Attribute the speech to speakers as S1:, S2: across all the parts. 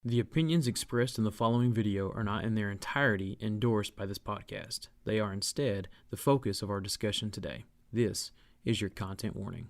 S1: The opinions expressed in the following video are not in their entirety endorsed by this podcast. They are instead the focus of our discussion today. This is your content warning.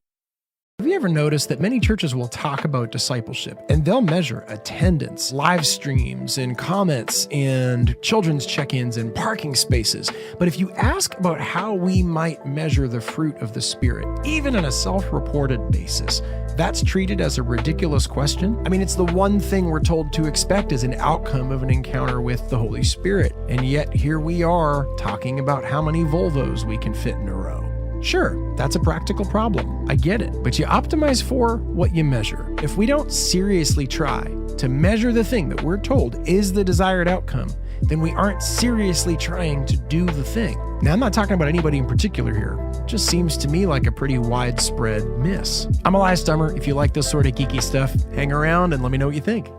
S2: Have you ever noticed that many churches will talk about discipleship and they'll measure attendance, live streams, and comments, and children's check-ins and parking spaces? But if you ask about how we might measure the fruit of the Spirit, even on a self-reported basis, that's treated as a ridiculous question. I mean, it's the one thing we're told to expect as an outcome of an encounter with the Holy Spirit. And yet here we are talking about how many Volvos we can fit in a row. Sure, that's a practical problem. I get it. But you optimize for what you measure. If we don't seriously try to measure the thing that we're told is the desired outcome, then we aren't seriously trying to do the thing. Now, I'm not talking about anybody in particular here. It just seems to me like a pretty widespread miss. I'm Elias Dummer. If you like this sort of geeky stuff, hang around and let me know what you think.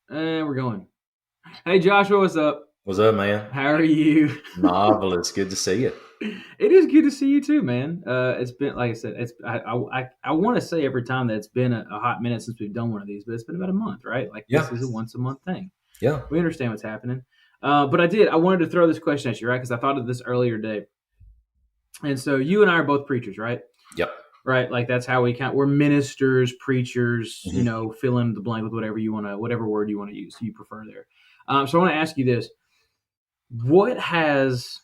S1: And we're going. Hey, Joshua, what's up?
S3: What's up, man?
S1: How are you?
S3: Marvelous. Good to see you.
S1: It is good to see you too, man. It's been, like I said, I want to say every time that it's been a hot minute since we've done one of these, but it's been about a month, right? Like This is a once a month thing.
S3: Yeah.
S1: We understand what's happening. But I wanted to throw this question at you, right? Because I thought of this earlier today. And so you and I are both preachers, right?
S3: Yep.
S1: Right, like that's how we count. We're ministers, preachers, fill in the blank with whatever word you want to use, you prefer there. So I want to ask you this: what has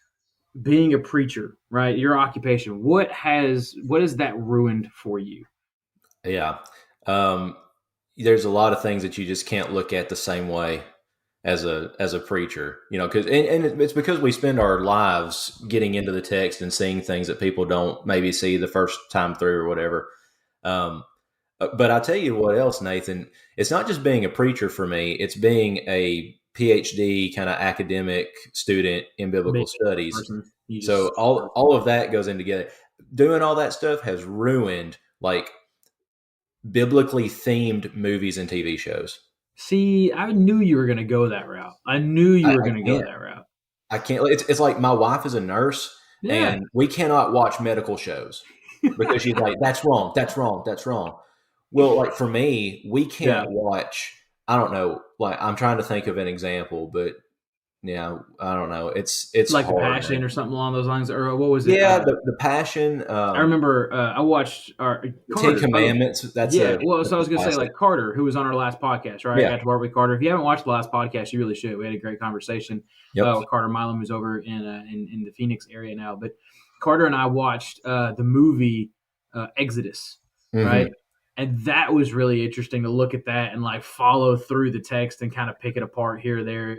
S1: being a preacher, right, your occupation, what has that ruined for you?
S3: Yeah, there's a lot of things that you just can't look at the same way as a preacher, because and it's because we spend our lives getting into the text and seeing things that people don't maybe see the first time through or whatever. But I tell you what else, Nathan, it's not just being a preacher for me, it's being a PhD kind of academic student in biblical studies. So all of that goes in together. Doing all that stuff has ruined like biblically themed movies and TV shows.
S1: See, I knew you were going to go that route. I knew you were going to go that route.
S3: I can't. It's like my wife is a nurse, and we cannot watch medical shows because she's like, "That's wrong. That's wrong. That's wrong." Well, like for me, we can't watch. I don't know. Like I'm trying to think of an example, but yeah, I don't know. It's
S1: like
S3: hard,
S1: The Passion, man, or something along those lines, or what was it?
S3: Yeah, the Passion.
S1: I remember I watched
S3: the Ten Commandments. That's
S1: so I was going to say, like Carter, who was on our last podcast, right?
S3: Yeah.
S1: I got to work with Carter. If you haven't watched the last podcast, you really should. We had a great conversation with Carter Milam, who's over in the Phoenix area now. But Carter and I watched the movie Exodus, right? And that was really interesting to look at that and like follow through the text and kind of pick it apart here, there,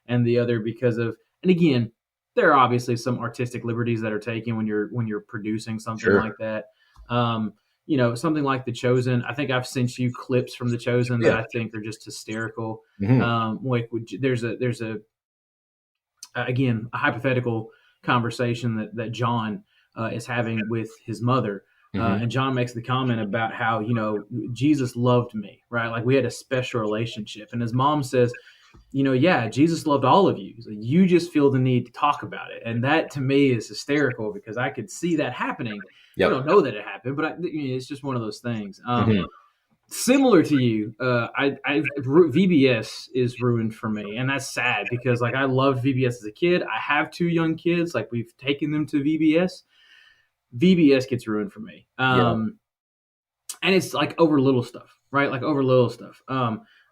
S1: and the other because of, and again, there are obviously some artistic liberties that are taken when you're producing something like that. Something like The Chosen. I think I've sent you clips from The Chosen that I think are just hysterical. There's a again, a hypothetical conversation that John is having with his mother. And John makes the comment about how, Jesus loved me, right? Like we had a special relationship. And his mom says, Jesus loved all of you. So you just feel the need to talk about it. And that to me is hysterical because I could see that happening. I don't know that it happened, but it's just one of those things. Similar to you, VBS is ruined for me. And that's sad because like I loved VBS as a kid. I have 2 young kids. Like we've taken them to VBS. VBS gets ruined for me. And it's like over little stuff, right? Like over little stuff.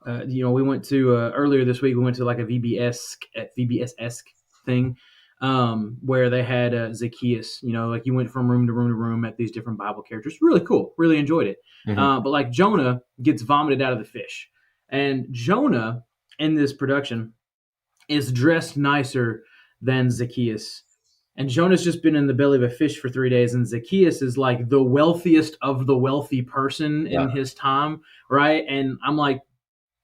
S1: We went to earlier this week. We went to like a VBS-esque thing where they had Zacchaeus. Like you went from room to room to room at these different Bible characters. Really cool. Really enjoyed it. But like Jonah gets vomited out of the fish, and Jonah in this production is dressed nicer than Zacchaeus. And Jonah's just been in the belly of a fish for 3 days, and Zacchaeus is like the wealthiest of the wealthy person in his time, right? And I'm like,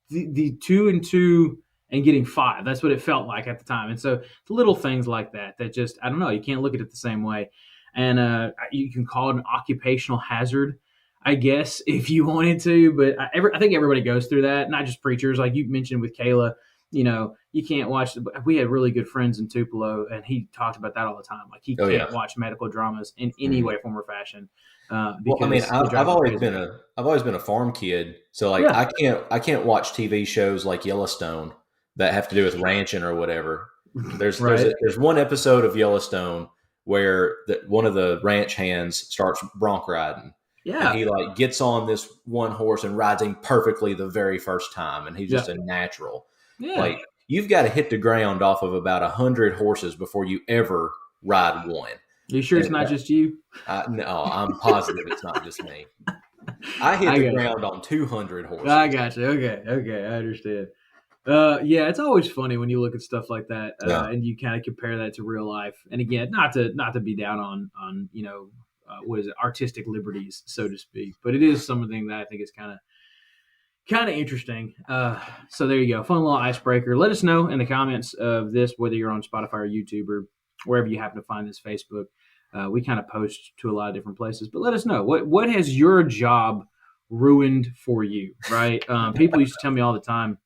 S1: the 2 and 2 and getting 5. That's what it felt like at the time. And so little things like that just, I don't know, you can't look at it the same way. And you can call it an occupational hazard, I guess, if you wanted to. But I think everybody goes through that, not just preachers. Like you mentioned with Kayla, you can't watch. We had really good friends in Tupelo, and he talked about that all the time. Like he can't watch medical dramas in any way, form, or fashion.
S3: Because I've always been a farm kid, so like I can't watch TV shows like Yellowstone that have to do with ranching or whatever. There's one episode of Yellowstone where one of the ranch hands starts bronc riding.
S1: Yeah.
S3: And he like gets on this one horse and rides him perfectly the very first time. And he's just a natural. Yeah. Like you've got to hit the ground off of about 100 horses before you ever ride one.
S1: Are you sure it's not just you?
S3: No, I'm positive it's not just me. I hit the ground on 200 horses.
S1: I got you. Okay. I understand. It's always funny when you look at stuff like that and you kind of compare that to real life. And again, not to be down on what is it, artistic liberties, so to speak, but it is something that I think is kind of interesting. So there you go, fun little icebreaker. Let us know in the comments of this, whether you're on Spotify or YouTube or wherever you happen to find this. Facebook, we kind of post to a lot of different places, but let us know what has your job ruined for you, right? People used to tell me all the time.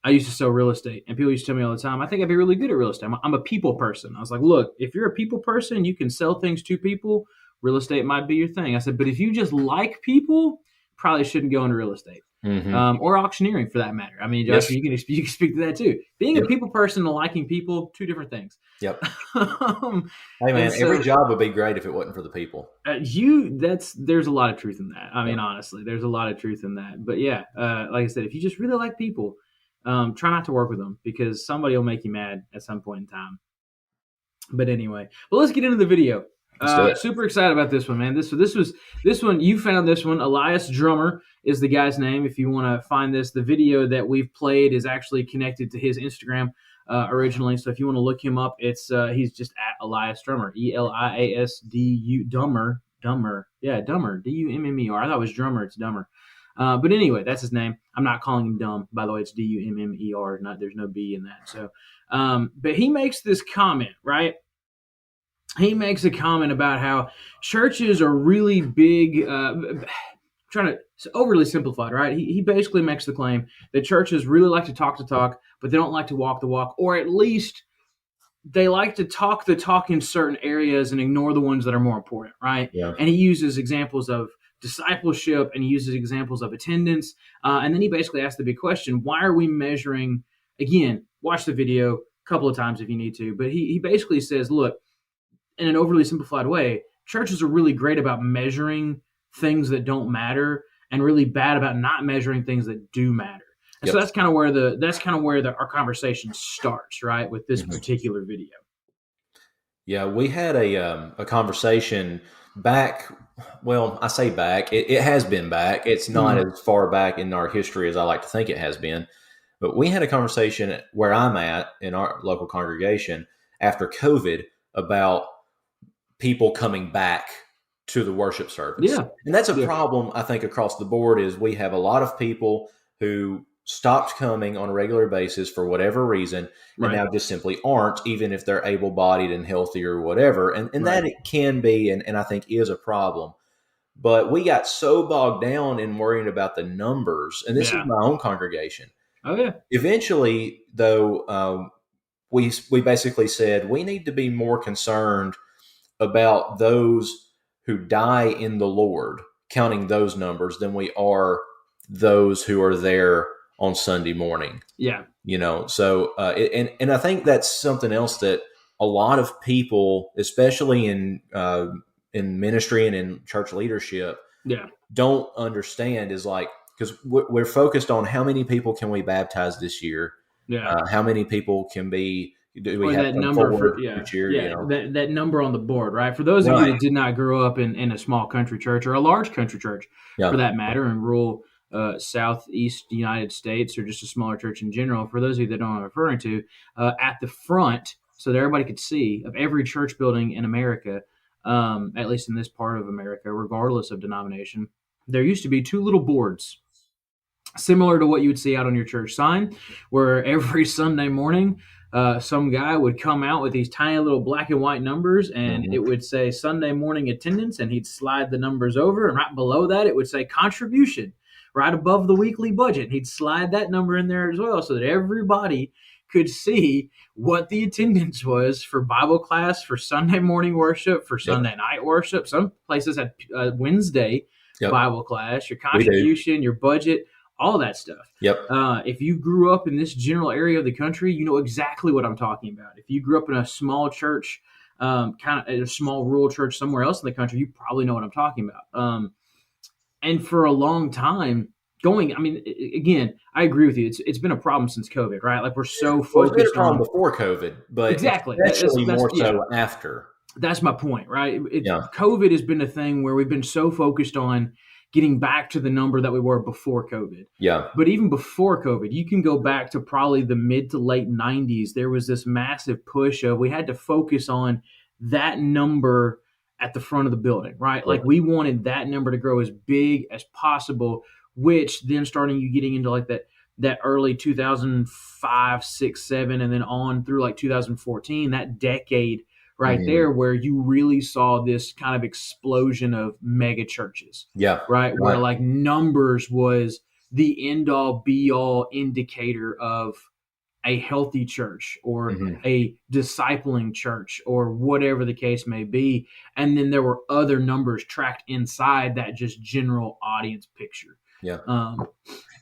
S1: I used to sell real estate, and people used to tell me all the time, I think I'd be really good at real estate. I'm a people person. I was like, look, if you're a people person, you can sell things to people. Real estate might be your thing. I said, but if you just like people, probably shouldn't go into real estate or auctioneering for that matter. I mean, Josh, you can speak to that too. Being a people person and liking people, two different things.
S3: Yep. Hey man, every job would be great if it wasn't for the people.
S1: There's a lot of truth in that. I mean, honestly, there's a lot of truth in that. But like I said, if you just really like people, try not to work with them because somebody will make you mad at some point in time. But anyway, let's get into the video. Super excited about this one, man. This one, you found this one. Elias Drummer is the guy's name. If you want to find this, the video that we've played is actually connected to his Instagram originally. So if you want to look him up, it's he's just at Elias Drummer, ELIASDU Dummer. Yeah, Dummer, DUMMER. I thought it was Drummer. It's Dummer. But anyway, that's his name. I'm not calling him dumb. By the way, it's DUMMER. There's no B in that. So, but he makes this comment, right? He makes a comment about how churches are really big, it's overly simplified, right? He basically makes the claim that churches really like to talk the talk, but they don't like to walk the walk, or at least they like to talk the talk in certain areas and ignore the ones that are more important, right?
S3: Yeah.
S1: And he uses examples of discipleship and he uses examples of attendance. And then he basically asks the big question, why are we measuring, again, watch the video a couple of times if you need to, but he basically says, look, in an overly simplified way, churches are really great about measuring things that don't matter and really bad about not measuring things that do matter. And so that's kind of where our conversation starts, right, with this particular video.
S3: Yeah, we had a conversation back. Well, I say back. It has been back. It's not as far back in our history as I like to think it has been. But we had a conversation where I'm at in our local congregation after COVID about people coming back to the worship service.
S1: Yeah.
S3: And that's a problem, I think, across the board is we have a lot of people who stopped coming on a regular basis for whatever reason, and now just simply aren't, even if they're able-bodied and healthy or whatever. And that it can be, and I think is a problem. But we got so bogged down in worrying about the numbers, and this is my own congregation.
S1: Oh, yeah.
S3: Eventually, though, we basically said we need to be more concerned about those who die in the Lord, counting those numbers, than we are those who are there on Sunday morning.
S1: Yeah.
S3: So, and I think that's something else that a lot of people, especially in ministry and in church leadership, don't understand is like, because we're focused on how many people can we baptize this year? Yeah. How many people can be, do we have that number for each year?
S1: That number on the board, right? For those of you that did not grow up in a small country church or a large country church, for that matter, in rural Southeast United States or just a smaller church in general, for those of you that don't know what I'm referring to, at the front, so that everybody could see, of every church building in America, at least in this part of America, regardless of denomination, there used to be two little boards, similar to what you would see out on your church sign, where every Sunday morning, some guy would come out with these tiny little black and white numbers, and it would say Sunday morning attendance, and he'd slide the numbers over, and right below that, it would say contribution right above the weekly budget. He'd slide that number in there as well so that everybody could see what the attendance was for Bible class, for Sunday morning worship, for Sunday night worship. Some places had Wednesday Bible class, your contribution, your budget, all that stuff. If you grew up in this general area of the country, you know exactly what I'm talking about. If you grew up in a small church, kind of a small rural church somewhere else in the country, you probably know what I'm talking about. And for a long time, again, I agree with you. It's been a problem since COVID, right? Like we're so focused on.
S3: It's been a problem before COVID, but
S1: exactly,
S3: especially more so after.
S1: That's my point, right? COVID has been a thing where we've been so focused on getting back to the number that we were before COVID. But even before COVID, you can go back to probably the mid to late 90s. There was this massive push of we had to focus on that number at the front of the building, right? Like we wanted that number to grow as big as possible, which then starting you getting into like that early 2005, 6, 7, and then on through like 2014, that decade there where you really saw this kind of explosion of mega churches. Right. Where like numbers was the end all be all indicator of a healthy church or a discipling church or whatever the case may be. And then there were other numbers tracked inside that just general audience picture.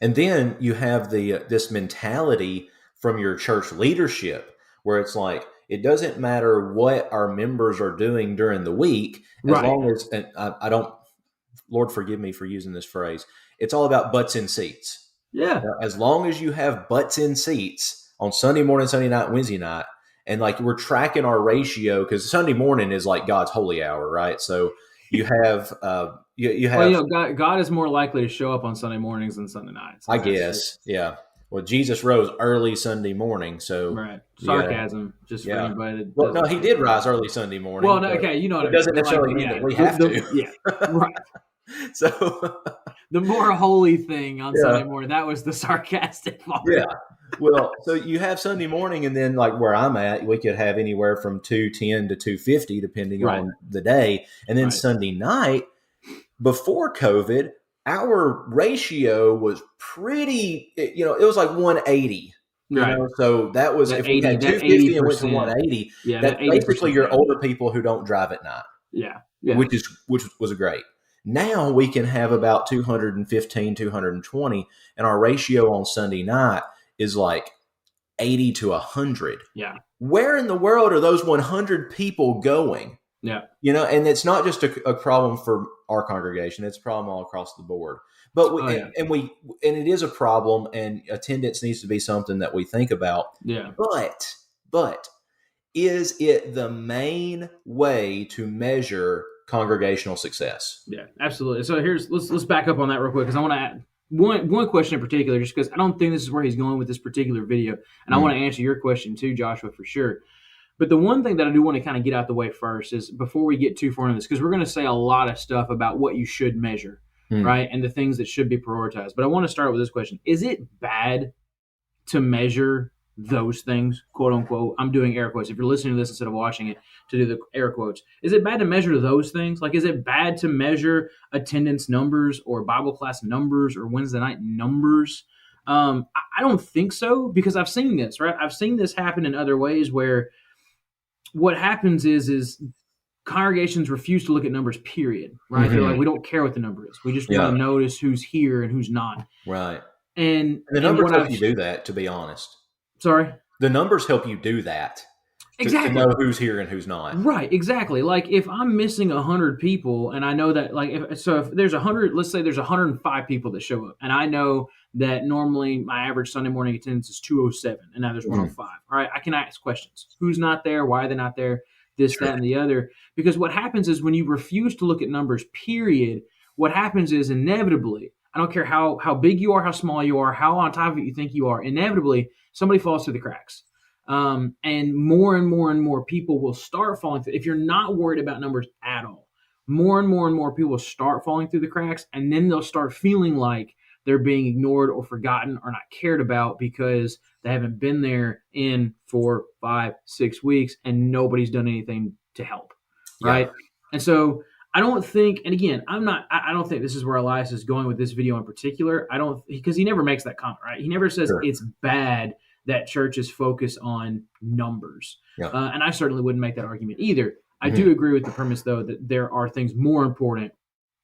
S3: And then you have this mentality from your church leadership where it's like, it doesn't matter what our members are doing during the week, as long as, and I don't, Lord forgive me for using this phrase, it's all about butts in seats. As long as you have butts in seats on Sunday morning, Sunday night, Wednesday night, and like we're tracking our ratio, because Sunday morning is like God's holy hour, right? So you have,
S1: God is more likely to show up on Sunday mornings than Sunday nights.
S3: I guess. Well, Jesus rose early Sunday morning, so
S1: sarcasm just for anybody.
S3: Well, no, he did rise early Sunday morning.
S1: Well, okay, you know what I mean.
S3: It doesn't necessarily mean that we have to.
S1: Right.
S3: So
S1: the more holy thing on Sunday morning, that was the sarcastic part.
S3: Well, so you have Sunday morning, and then like where I'm at, we could have anywhere from 210 to 250 depending on the day, and then Sunday night before COVID, our ratio was pretty, it was like 180. So that was, if we had 250 and went to 180, that's basically your older people who don't drive at night. Which was great. Now we can have about 215, 220, and our ratio on Sunday night is like 80 to 100. Where in the world are those 100 people going? And it's not just a problem for our congregation; it's a problem all across the board. But and it is a problem, and attendance needs to be something that we think about. But is it the main way to measure congregational success?
S1: Absolutely. So let's back up on that real quick, because I want to add one question in particular, just because I don't think this is where he's going with this particular video, and I want to answer your question too, Joshua, for sure. But the one thing that I do want to kind of get out the way first is, before we get too far into this, because we're going to say a lot of stuff about what you should measure, right? And the things that should be prioritized. But I want to start with this question. Is it bad to measure those things, quote unquote? I'm doing air quotes. If you're listening to this instead of watching it, to do the air quotes. Is it bad to measure those things? Like, is it bad to measure attendance numbers or Bible class numbers or Wednesday night numbers? I don't think so, because I've seen this, right? I've seen this happen in other ways where what happens is congregations refuse to look at numbers, period, right? They're like, we don't care what the number is. We just want to notice who's here and who's not.
S3: Right.
S1: And
S3: the numbers help you do that, to be honest.
S1: Sorry?
S3: The numbers help you do that.
S1: Exactly.
S3: To know who's here and who's not.
S1: Right, exactly. Like, if I'm missing 100 people, and I know that, like, if there's 100, let's say there's 105 people that show up, and I know that normally my average Sunday morning attendance is 207, and now there's 105. All right, I can ask questions. Who's not there? Why are they not there? This, that, and the other. Because what happens is, when you refuse to look at numbers, period, what happens is, inevitably, I don't care how big you are, how small you are, how on top of it you think you are, inevitably, somebody falls through the cracks. And more and more and more people will start falling through. If you're not worried about numbers at all, more and more people will start falling through the cracks, and then they'll start feeling like they're being ignored or forgotten or not cared about because they haven't been there in 4, 5, 6 weeks and nobody's done anything to help. Right. And so I don't think, and again, I don't think this is where Elias is going with this video in particular. Because he never makes that comment, right? He never says it's bad that churches focus on numbers.
S3: Yeah.
S1: And I certainly wouldn't make that argument either. I do agree with the premise, though, that there are things more important,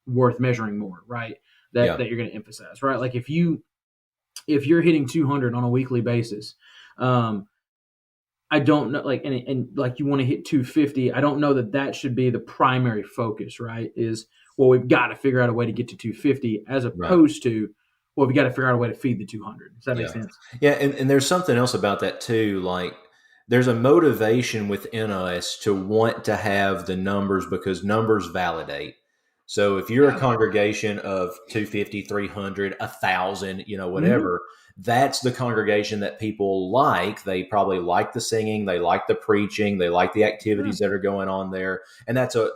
S1: worth measuring more, right? That you're going to emphasize, right? Like if you're hitting 200 on a weekly basis, I don't know, like, and like you want to hit 250. I don't know that should be the primary focus, right? We've got to figure out a way to get to 250 as opposed to, we've got to figure out a way to feed the 200. Does that make sense?
S3: Yeah. And there's something else about that too. Like there's a motivation within us to want to have the numbers because numbers validate. So if you're a congregation of 250, 300, 1,000, whatever, that's the congregation that people like. They probably like the singing, they like the preaching, they like the activities that are going on there. And that's a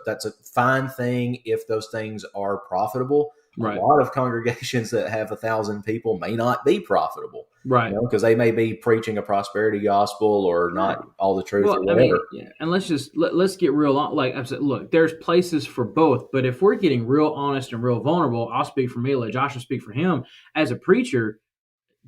S3: fine thing if those things are profitable. Right. A lot of congregations that have 1,000 people may not be profitable. Right. Because they may be preaching a prosperity gospel or not all the truth or whatever.
S1: And let's get real. Like I said, look, there's places for both. But if we're getting real honest and real vulnerable, I'll speak for me, let Josh will speak for him. As a preacher,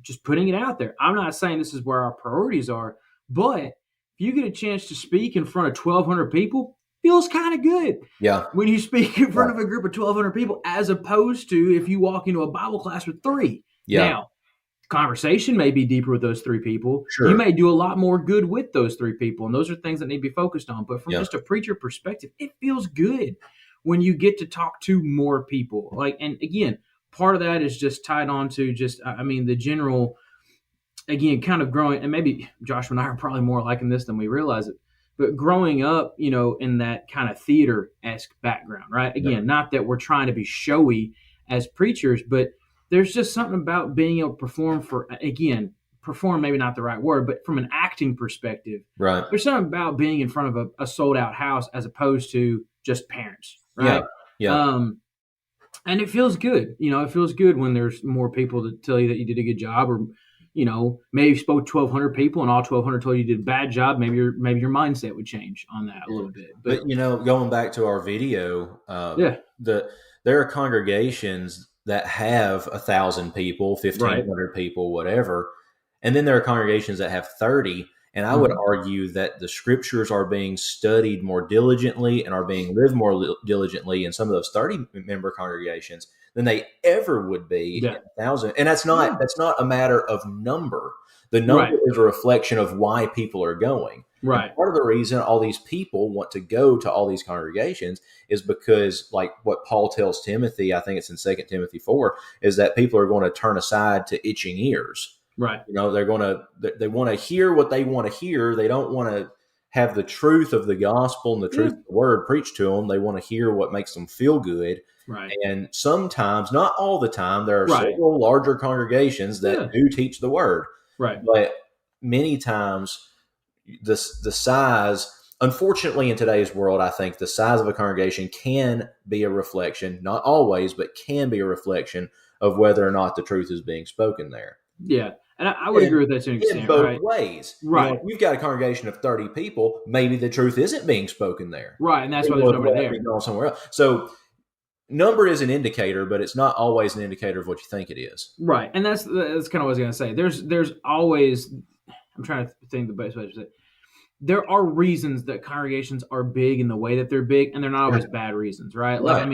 S1: just putting it out there. I'm not saying this is where our priorities are, but if you get a chance to speak in front of 1,200 people, feels kind of good. Yeah. When you speak in front of a group of 1,200 people, as opposed to if you walk into a Bible class with 3. Yeah. Now, conversation may be deeper with those 3 people. Sure. You may do a lot more good with those 3 people, and those are things that need to be focused on. But from just a preacher perspective, it feels good when you get to talk to more people. Like, and again, part of that is just tied on to the general, again, kind of growing, and maybe Joshua and I are probably more liking this than we realize it. But growing up, in that kind of theater-esque background, right? Again, not that we're trying to be showy as preachers, but there's just something about being able to perform perform maybe not the right word, but from an acting perspective, right? There's something about being in front of a sold-out house as opposed to just parents, right? Yeah. And it feels good. It feels good when there's more people to tell you that you did a good job, or maybe you spoke to 1,200 people and all 1,200 told you did a bad job. Maybe your mindset would change on that a little bit.
S3: But going back to our video, there are congregations that have 1,000 people, 1,500 people, whatever. And then there are congregations that have 30. And I would argue that the scriptures are being studied more diligently and are being lived more diligently in some of those 30-member congregations than they ever would be in 1,000. And that's not a matter of number. The number is a reflection of why people are going. Right. And part of the reason all these people want to go to all these congregations is because, like what Paul tells Timothy, I think it's in 2 Timothy 4, is that people are going to turn aside to itching ears. Right. They want to hear what they want to hear. They don't want to have the truth of the gospel and the truth of the word preached to them. They want to hear what makes them feel good. Right. And sometimes, not all the time, there are several larger congregations that do teach the word. Right. But many times the size, unfortunately in today's world, I think the size of a congregation can be a reflection, not always, but can be a reflection of whether or not the truth is being spoken there.
S1: Yeah. And I would agree with that to an extent.
S3: In both ways. Right. If you've got a congregation of 30 people, maybe the truth isn't being spoken there.
S1: Right. And that's why there's nobody there.
S3: Going somewhere else. So number is an indicator, but it's not always an indicator of what you think it is.
S1: Right. And that's kind of what I was going to say. There's always, I'm trying to think the best way to say it. There are reasons that congregations are big in the way that they're big, and they're not always bad reasons, right? Like,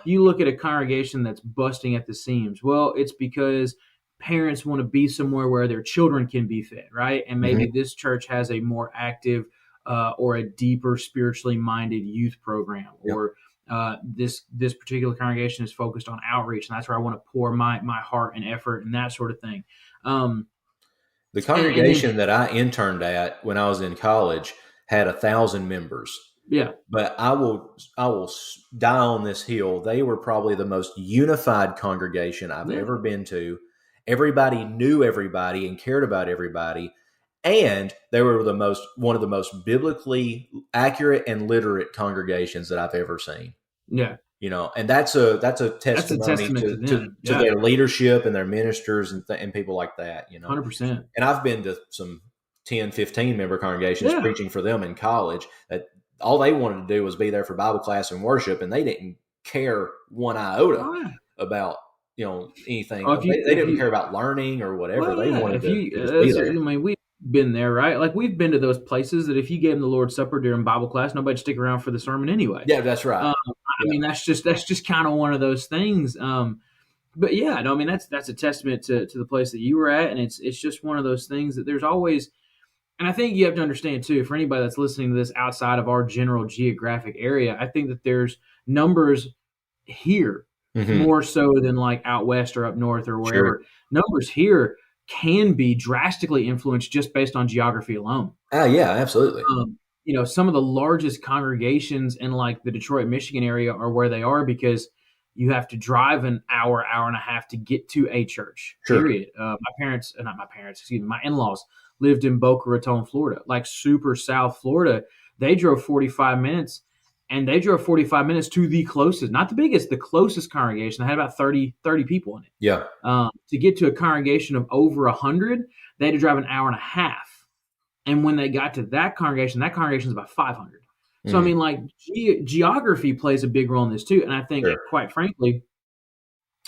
S1: you look at a congregation that's busting at the seams. Well, it's because parents want to be somewhere where their children can be fed, right? And maybe this church has a more active or a deeper spiritually minded youth program, or this particular congregation is focused on outreach, and that's where I want to pour my heart and effort and that sort of thing.
S3: The congregation that I interned at when I was in college had 1,000 members. Yeah. But I will die on this hill. They were probably the most unified congregation I've ever been to. Everybody knew everybody and cared about everybody. And they were one of the most biblically accurate and literate congregations that I've ever seen. Yeah. And that's a testimony to their leadership and their ministers and people like that,
S1: 100%.
S3: And I've been to some 10, 15 member congregations preaching for them in college that all they wanted to do was be there for Bible class and worship, and they didn't care one iota about anything. They didn't care about learning or whatever. They wanted to just be there.
S1: I mean, we've been there, right? Like, we've been to those places that if you gave them the Lord's Supper during Bible class, nobody'd stick around for the sermon anyway.
S3: Yeah, that's right.
S1: I mean, that's just kind of one of those things. But yeah, no, I mean, that's a testament to the place that you were at, and it's just one of those things that there's always. And I think you have to understand, too, for anybody that's listening to this outside of our general geographic area, I think that there's numbers here more so than like out west or up north or wherever. Sure. Numbers here can be drastically influenced just based on geography alone.
S3: Yeah, absolutely.
S1: Some of the largest congregations in like the Detroit, Michigan area are where they are because you have to drive an hour and a half to get to a church, period. My in-laws lived in Boca Raton, Florida, like super South Florida. They drove 45 minutes, and they drove 45 minutes to the closest, not the biggest, the closest congregation. They had about 30 people in it.
S3: Yeah.
S1: To get to a congregation of over 100, they had to drive an hour and a half. And when they got to that congregation is about 500. So, I mean, like, geography plays a big role in this, too. And I think, quite frankly,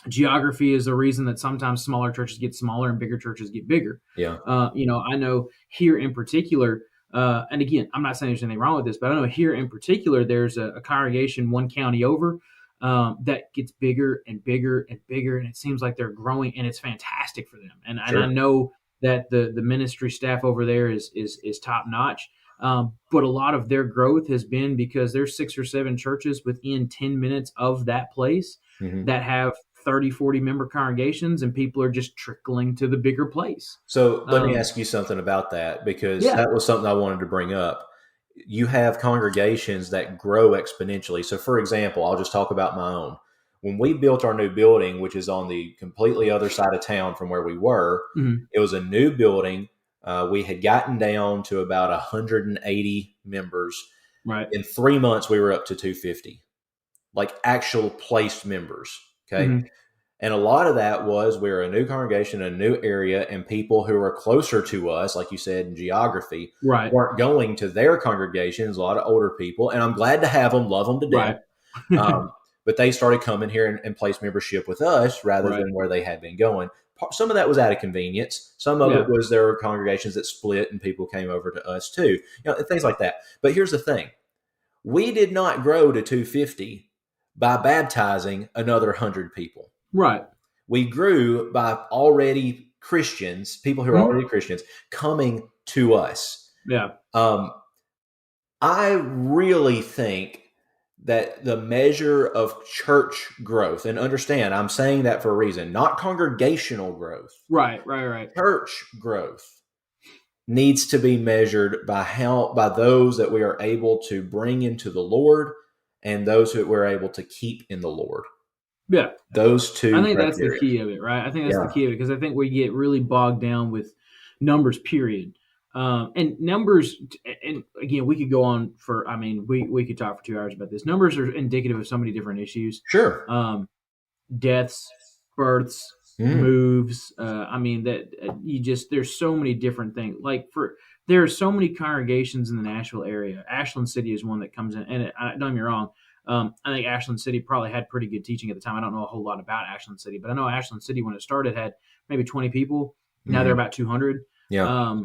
S1: geography is the reason that sometimes smaller churches get smaller and bigger churches get bigger.
S3: Yeah.
S1: I know here in particular, and again, I'm not saying there's anything wrong with this, but I know here in particular, there's a congregation one county over that gets bigger and bigger and bigger, and it seems like they're growing, and it's fantastic for them. And I know that the ministry staff over there is top notch. But a lot of their growth has been because there's 6 or 7 churches within 10 minutes of that place that have 30, 40 member congregations, and people are just trickling to the bigger place.
S3: So let me ask you something about that, because that was something I wanted to bring up. You have congregations that grow exponentially. So for example, I'll just talk about my own. When we built our new building, which is on the completely other side of town from where we were, it was a new building. We had gotten down to about 180 members.
S1: Right.
S3: In 3 months, we were up to 250, like actual placed members. Okay. And a lot of that was we're a new congregation, a new area, and people who are closer to us, like you said, in geography, weren't going to their congregations, a lot of older people. And I'm glad to have them, love them to death. But they started coming here and placed membership with us rather than where they had been going. Some of that was out of convenience. Some of it was there were congregations that split and people came over to us too, things like that. But here's the thing. We did not grow to 250 by baptizing another 100 people.
S1: Right.
S3: We grew by already Christians, people who are already Christians, coming to us.
S1: Yeah.
S3: I really think that the measure of church growth, and understand, I'm saying that for a reason, not congregational growth.
S1: Right.
S3: Church growth needs to be measured by those that we are able to bring into the Lord and those that we're able to keep in the Lord.
S1: Yeah.
S3: Those two.
S1: I think that's the key of it, right? I think that's the key of it, because I think we get really bogged down with numbers, period. And numbers, and again, we could go on we could talk for 2 hours about this. Numbers are indicative of so many different issues.
S3: Sure.
S1: Deaths, births, moves. There's so many different things. There are so many congregations in the Nashville area. Ashland City is one that comes in, and don't get me wrong. I think Ashland City probably had pretty good teaching at the time. I don't know a whole lot about Ashland City, but I know Ashland City, when it started, had maybe 20 people. Now they're about 200.
S3: Yeah.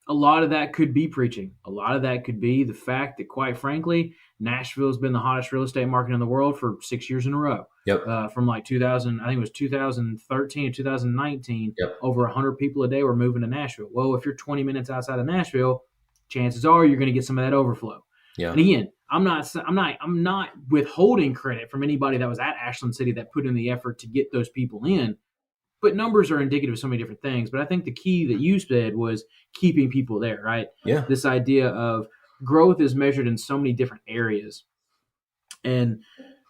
S1: A lot of that could be preaching. A lot of that could be the fact that, quite frankly, Nashville has been the hottest real estate market in the world for 6 years in a row.
S3: Yep.
S1: From like 2000, I think it was 2013 to 2019, over 100 people a day were moving to Nashville. Well, if you're 20 minutes outside of Nashville, chances are you're going to get some of that overflow.
S3: Yeah.
S1: And again, I'm not withholding credit from anybody that was at Ashland City that put in the effort to get those people in. But numbers are indicative of so many different things. But I think the key that you said was keeping people there, right?
S3: Yeah.
S1: This idea of growth is measured in so many different areas. And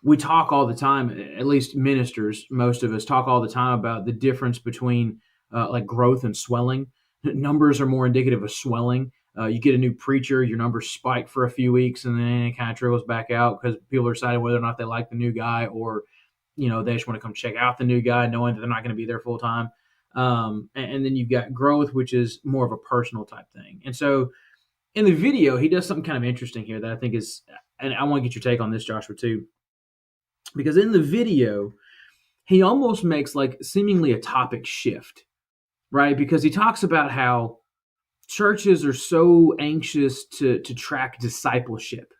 S1: we talk all the time, at least ministers, most of us talk all the time about the difference between like growth and swelling. Numbers are more indicative of swelling. You get a new preacher, your numbers spike for a few weeks, and then it kind of trickles back out because people are deciding whether or not they like the new guy, or they just want to come check out the new guy, knowing that they're not going to be there full time. And then you've got growth, which is more of a personal type thing. And so in the video, he does something kind of interesting here that I think is, and I want to get your take on this, Joshua, too, because in the video, he almost makes like seemingly a topic shift, right? Because he talks about how churches are so anxious to track discipleship,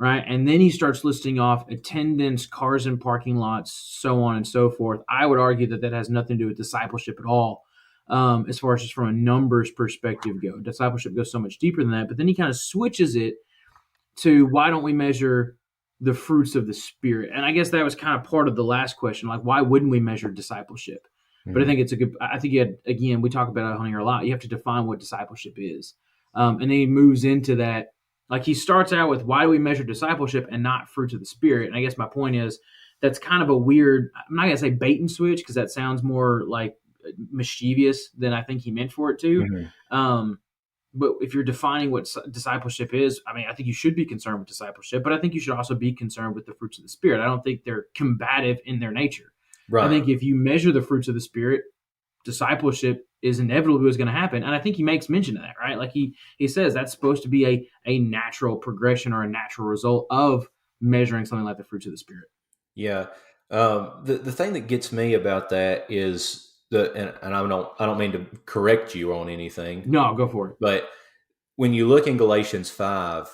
S1: right? And then he starts listing off attendance, cars in parking lots, so on and so forth. I would argue that has nothing to do with discipleship at all, as far as just from a numbers perspective go. Discipleship goes so much deeper than that. But then he kind of switches it to, why don't we measure the fruits of the Spirit? And I guess that was kind of part of the last question, like, why wouldn't we measure discipleship? Mm-hmm. But I think it's a good, I think again, we talk about it on here a lot. You have to define what discipleship is. And then he moves into that. Like, he starts out with, why do we measure discipleship and not fruits of the Spirit? And I guess my point is, that's kind of a weird, I'm not going to say bait and switch, because that sounds more like mischievous than I think he meant for it to. Mm-hmm. But if you're defining what discipleship is, I mean, I think you should be concerned with discipleship, but I think you should also be concerned with the fruits of the Spirit. I don't think they're combative in their nature. Right. I think if you measure the fruits of the Spirit, discipleship is inevitably what's going to happen. And I think he makes mention of that, right? Like he says that's supposed to be a natural progression or a natural result of measuring something like the fruits of the Spirit.
S3: Yeah. The thing that gets me about that is and I don't mean to correct you on anything.
S1: No, go for it.
S3: But when you look in Galatians 5,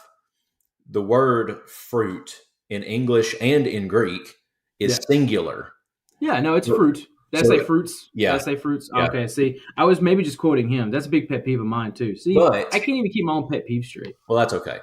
S3: the word fruit in English and in Greek is singular.
S1: Yeah, no, it's fruit. That's say fruits.
S3: Yeah.
S1: That's say fruits. Yeah. Okay, see, I was maybe just quoting him. That's a big pet peeve of mine too. See, I can't even keep my own pet peeve straight.
S3: Well, that's okay.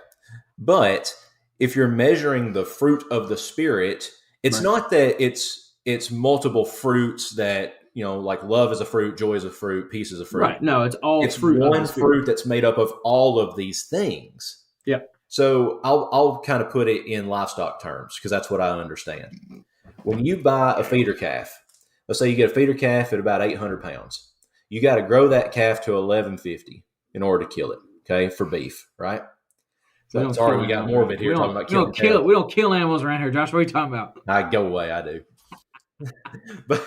S3: But if you're measuring the fruit of the Spirit, it's not that it's multiple fruits that, you know, like love is a fruit, joy is a fruit, peace is a fruit.
S1: Right. No, it's all fruit.
S3: It's one fruit that's made up of all of these things.
S1: Yeah.
S3: So I'll kind of put it in livestock terms, because that's what I understand. When you buy a feeder calf, let's say you get a feeder calf at about 800 pounds. You got to grow that calf to 1150 in order to kill it, okay, for beef, right? So sorry, we got more of it here talking about killing calves.
S1: We don't kill animals around here, Josh. What are you talking about?
S3: I go away, I do. but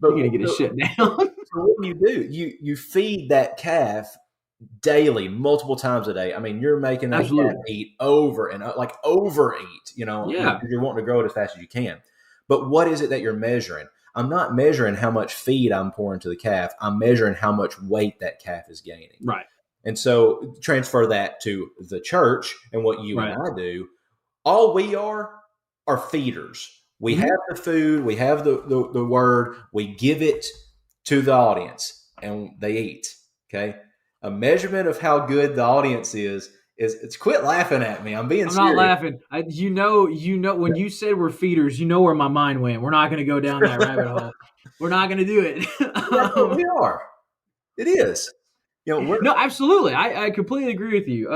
S1: you're going to get his shit down.
S3: So what do? You feed that calf daily, multiple times a day. I mean, you're making that calf eat over and like overeat, you know, because you're wanting to grow it as fast as you can. But what is it that you're measuring? I'm not measuring how much feed I'm pouring to the calf. I'm measuring how much weight that calf is gaining.
S1: Right.
S3: And so transfer that to the church and what you and I do. All we are feeders. We have the food. We have the word. We give it to the audience and they eat. Okay. A measurement of how good the audience is it's quit laughing at me. I'm serious.
S1: Not laughing. You know, when you said we're feeders, you know where my mind went. We're not going to go down that rabbit hole. We're not going to do it.
S3: We are. It is. You know,
S1: no, absolutely. I completely agree with you.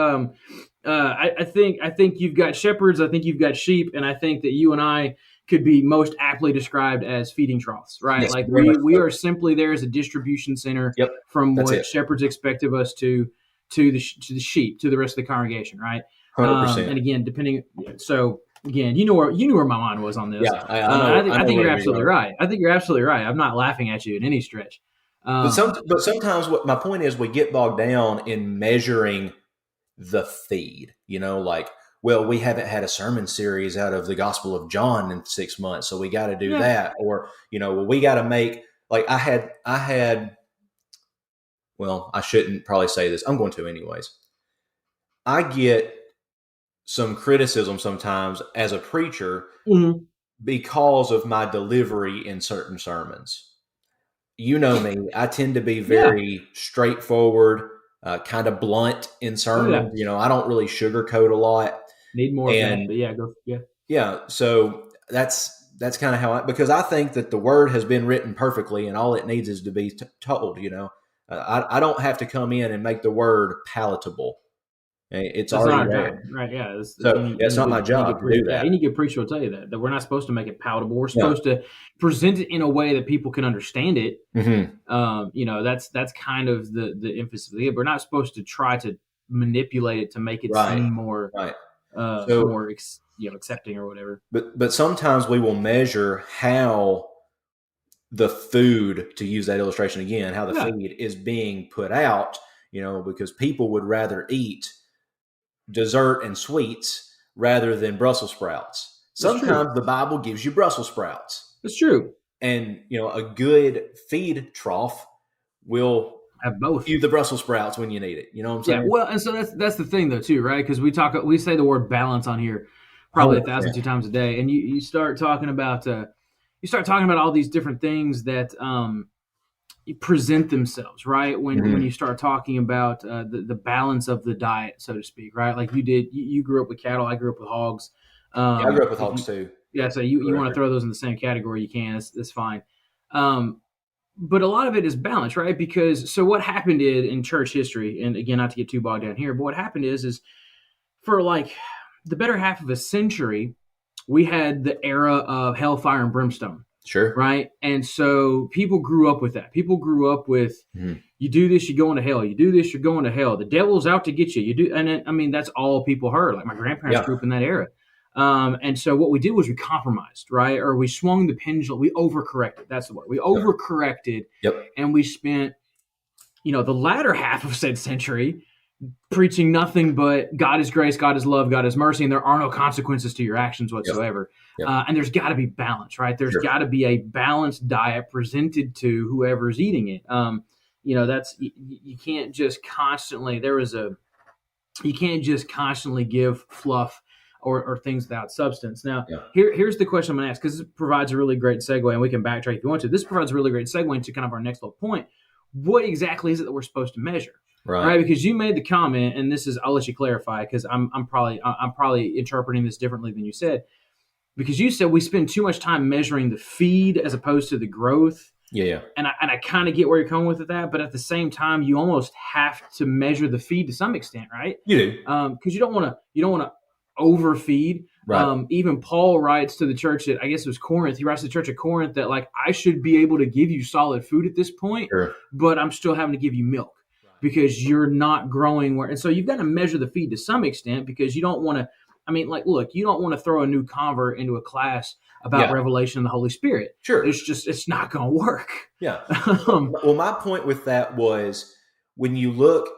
S1: I think you've got shepherds. I think you've got sheep, and I think that you and I could be most aptly described as feeding troughs, right?
S3: Yes,
S1: like we are simply there as a distribution center from what shepherds expect of us to the sheep, to the rest of the congregation, right?
S3: 100%.
S1: And again, you know where my mind was on this.
S3: Yeah, I
S1: think you're absolutely right. I think you're absolutely right. I'm not laughing at you in any stretch.
S3: But sometimes what my point is, we get bogged down in measuring the feed, you know, like, well, we haven't had a sermon series out of the Gospel of John in 6 months, so we got to do that. Or, you know, well, we got to make, like I had, well, I shouldn't probably say this. I'm going to anyways. I get some criticism sometimes as a preacher because of my delivery in certain sermons. You know me, I tend to be very straightforward, kind of blunt in sermons. You know, I don't really sugarcoat a lot.
S1: Need more of that, but
S3: yeah. So that's kind of how because I think that the word has been written perfectly, and all it needs is to be told. You know, I don't have to come in and make the word palatable. It's already there.
S1: Right? Yeah.
S3: It's not my job to do that.
S1: Any good preacher will tell you that we're not supposed to make it palatable. We're supposed to present it in a way that people can understand it.
S3: Mm-hmm.
S1: You know, that's kind of the emphasis of it. We're not supposed to try to manipulate it to make it seem more more accepting or whatever.
S3: But sometimes we will measure how the food, to use that illustration again, how the feed is being put out. You know, because people would rather eat dessert and sweets rather than Brussels sprouts. Sometimes the Bible gives you Brussels sprouts.
S1: That's true.
S3: And, a good feed trough will
S1: have both.
S3: You the Brussels sprouts when you need it. You know what I'm saying?
S1: Yeah. Well, and so that's the thing though too, right? Because we say the word balance on here probably 1,002 times a day, and you start talking about all these different things that present themselves, right? When you start talking about the balance of the diet, so to speak, right? Like you grew up with cattle, I grew up with hogs.
S3: I grew up with hogs too.
S1: Yeah, so you want to throw those in the same category, you can. That's fine. But a lot of it is balance, right? Because so what happened in church history, and again, not to get too bogged down here, but what happened is for like the better half of a century, we had the era of hellfire and brimstone.
S3: Sure.
S1: Right. And so people grew up with that. People grew up with, you do this, you're going to hell. You do this, you're going to hell. The devil's out to get you. You do. And I mean, that's all people heard. Like my grandparents grew up in that era. And so what we did was we compromised, right? Or we swung the pendulum. We overcorrected. That's the word. We overcorrected.
S3: Yep.
S1: And we spent, the latter half of said century preaching nothing but God is grace, God is love, God is mercy, and there are no consequences to your actions whatsoever. Yep. And there's got to be balance, right? There's got to be a balanced diet presented to whoever's eating it. That's you can't just constantly. You can't just constantly give fluff or things without substance. Now, here's the question I'm going to ask, because this provides a really great segue, and we can backtrack if you want to. This provides a really great segue into kind of our next little point. What exactly is it that we're supposed to measure? Right. Because you made the comment, and I'll let you clarify, because I'm probably interpreting this differently than you said. Because you said we spend too much time measuring the feed as opposed to the growth.
S3: Yeah.
S1: And I kind of get where you're coming with that, but at the same time, you almost have to measure the feed to some extent, right?
S3: You do.
S1: Because you don't want to overfeed. Right. Even Paul writes to the church at, I guess it was Corinth. He writes to the church at Corinth that like, I should be able to give you solid food at this point, but I'm still having to give you milk. Because you're not growing and so you've got to measure the feed to some extent, because you don't want to, you don't want to throw a new convert into a class about revelation of the Holy Spirit.
S3: Sure.
S1: It's not going to work.
S3: Yeah. Well, my point with that was when you look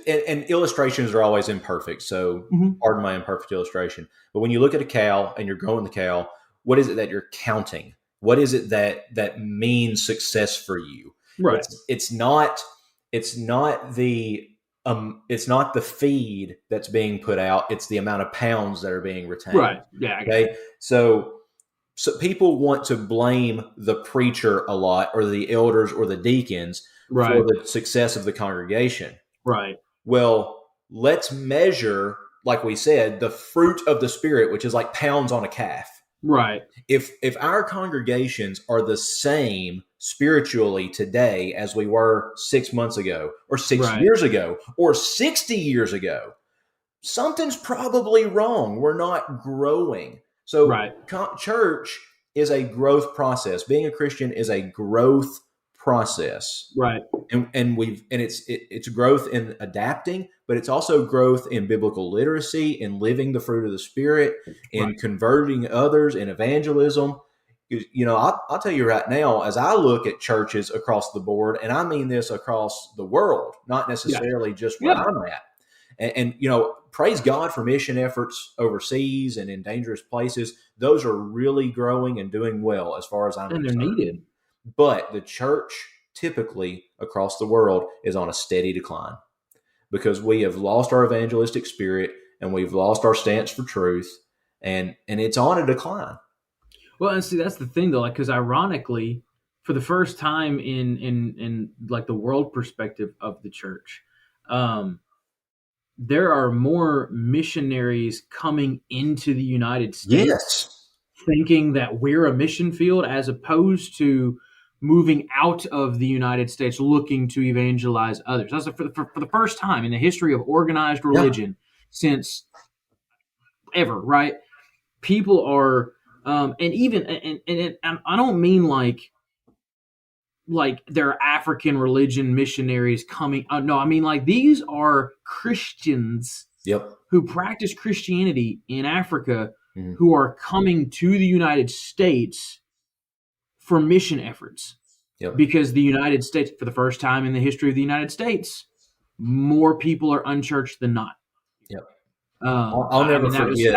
S3: and illustrations are always imperfect. So pardon my imperfect illustration, but when you look at a cow and you're growing the cow, what is it that you're counting? What is it that means success for you?
S1: Right.
S3: It's not the feed that's being put out. It's the amount of pounds that are being retained.
S1: Right. Yeah.
S3: Okay. So people want to blame the preacher a lot, or the elders or the deacons for the success of the congregation.
S1: Right.
S3: Well, let's measure, like we said, the fruit of the Spirit, which is like pounds on a calf.
S1: Right.
S3: If our congregations are the same spiritually today as we were 6 months ago, or 6 years ago, or 60 years ago, something's probably wrong. We're not growing. So church is a growth process. Being a Christian is a growth process.
S1: Right.
S3: And it's growth in adapting, but it's also growth in biblical literacy, in living the fruit of the Spirit, in converting others, in evangelism. I'll tell you right now, as I look at churches across the board, and I mean this across the world, not necessarily just where I'm at. And praise God for mission efforts overseas and in dangerous places. Those are really growing and doing well as far as I'm concerned.
S1: And they're needed.
S3: But the church typically across the world is on a steady decline, because we have lost our evangelistic spirit and we've lost our stance for truth, and it's on a decline.
S1: Well, and see, that's the thing though, because ironically, for the first time in like the world perspective of the church, there are more missionaries coming into the United States thinking that we're a mission field, as opposed to moving out of the United States looking to evangelize others. That's for the first time in the history of organized religion since ever, right? People are, and I don't mean like there are African religion missionaries coming. No, I mean like these are Christians who practice Christianity in Africa who are coming to the United States for mission efforts. Because the United States, for the first time in the history of the United States, more people are unchurched than not.
S3: I'll never forget.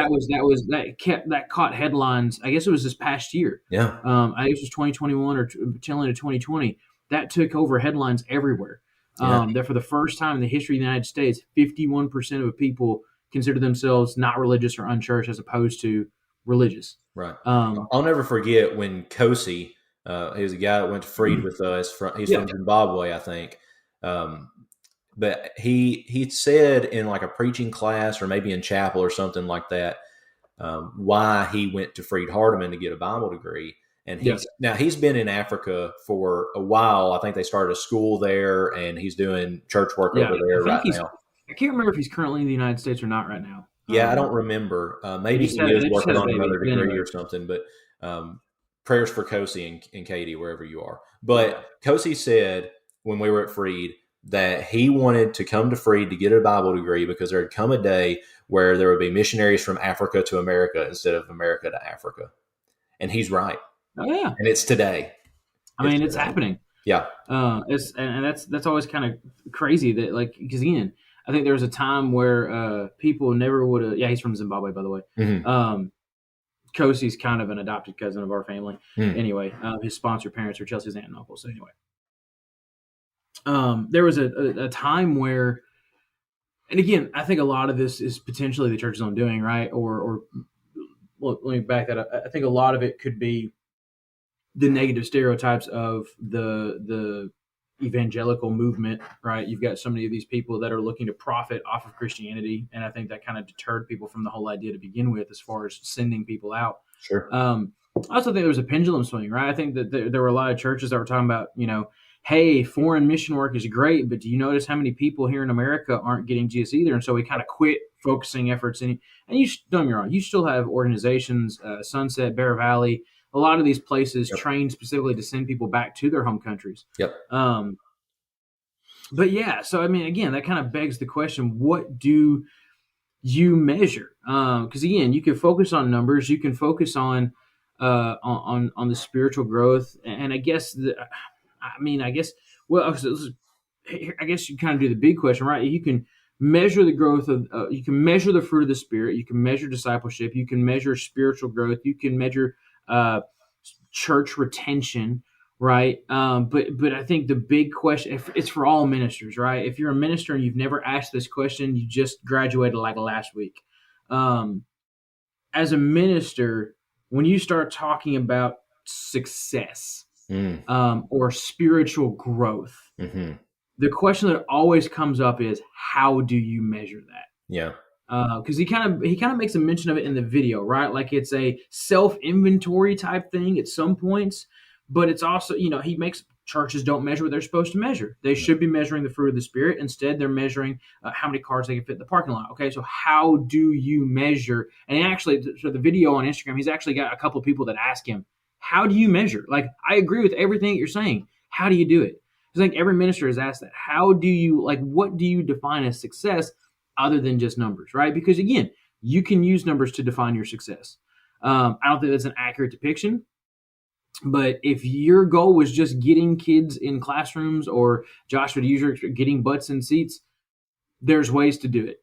S1: That caught headlines. I guess it was this past year.
S3: Yeah.
S1: I guess it was 2021 or tail end of 2020. That took over headlines everywhere. That for the first time in the history of the United States, 51% of people consider themselves not religious or unchurched as opposed to religious.
S3: Right. I'll never forget when Kosi, he was a guy that went to Freed with us. He's from Zimbabwe, I think. But he said in like a preaching class or maybe in chapel or something like that, why he went to Freed Hardeman to get a Bible degree. And now he's been in Africa for a while. I think they started a school there, and he's doing church work over there right now.
S1: I can't remember if he's currently in the United States or not right now.
S3: Yeah, I don't remember. Maybe he is working on another degree or something. But prayers for Kosi and Katie, wherever you are. But Kosi said when we were at Freed that he wanted to come to Freed to get a Bible degree because there had come a day where there would be missionaries from Africa to America instead of America to Africa. And he's right.
S1: Oh, yeah.
S3: And it's today.
S1: It's happening.
S3: Yeah.
S1: That's always kind of crazy that, like, because again, I think there was a time where people never would have. Yeah, he's from Zimbabwe, by the way.
S3: Mm-hmm.
S1: Kosi's kind of an adopted cousin of our family. Anyway, his sponsor parents are Chelsea's aunt and uncle. So anyway. There was a time where, and again, I think a lot of this is potentially the church's own doing, right? Or well, let me back that up. I think a lot of it could be the negative stereotypes of the evangelical movement, right? You've got so many of these people that are looking to profit off of Christianity, and I think that kind of deterred people from the whole idea to begin with, as far as sending people out.
S3: Sure.
S1: I also think there was a pendulum swing, right? I think that there were a lot of churches that were talking about, hey, foreign mission work is great, but do you notice how many people here in America aren't getting Jesus either? And so we kind of quit focusing efforts. And you don't get me wrong, you still have organizations, Sunset, Bear Valley, a lot of these places trained specifically to send people back to their home countries.
S3: Yep.
S1: But yeah, so I mean, again, that kind of begs the question: what do you measure? Because again, you can focus on numbers, you can focus on the spiritual growth, and I guess I guess you kind of do the big question, right? You can measure the growth of, you can measure the fruit of the Spirit, you can measure discipleship, you can measure spiritual growth, you can measure church retention, right? But I think the big question, it's for all ministers, right? If you're a minister and you've never asked this question, you just graduated like last week. As a minister, when you start talking about success, or spiritual growth, the question that always comes up is, how do you measure that?
S3: Yeah.
S1: Because he kind of makes a mention of it in the video, right? Like it's a self-inventory type thing at some points, but it's also, he makes churches don't measure what they're supposed to measure. They should be measuring the fruit of the Spirit. Instead, they're measuring how many cars they can fit in the parking lot. Okay, so how do you measure? And actually, so the video on Instagram, he's actually got a couple of people that ask him, how do you measure? Like, I agree with everything that you're saying. How do you do it? I think every minister has asked that. How do you, what do you define as success other than just numbers, right? Because again, you can use numbers to define your success. I don't think that's an accurate depiction, but if your goal was just getting kids in classrooms, or Joshua, to use your getting butts in seats, there's ways to do it.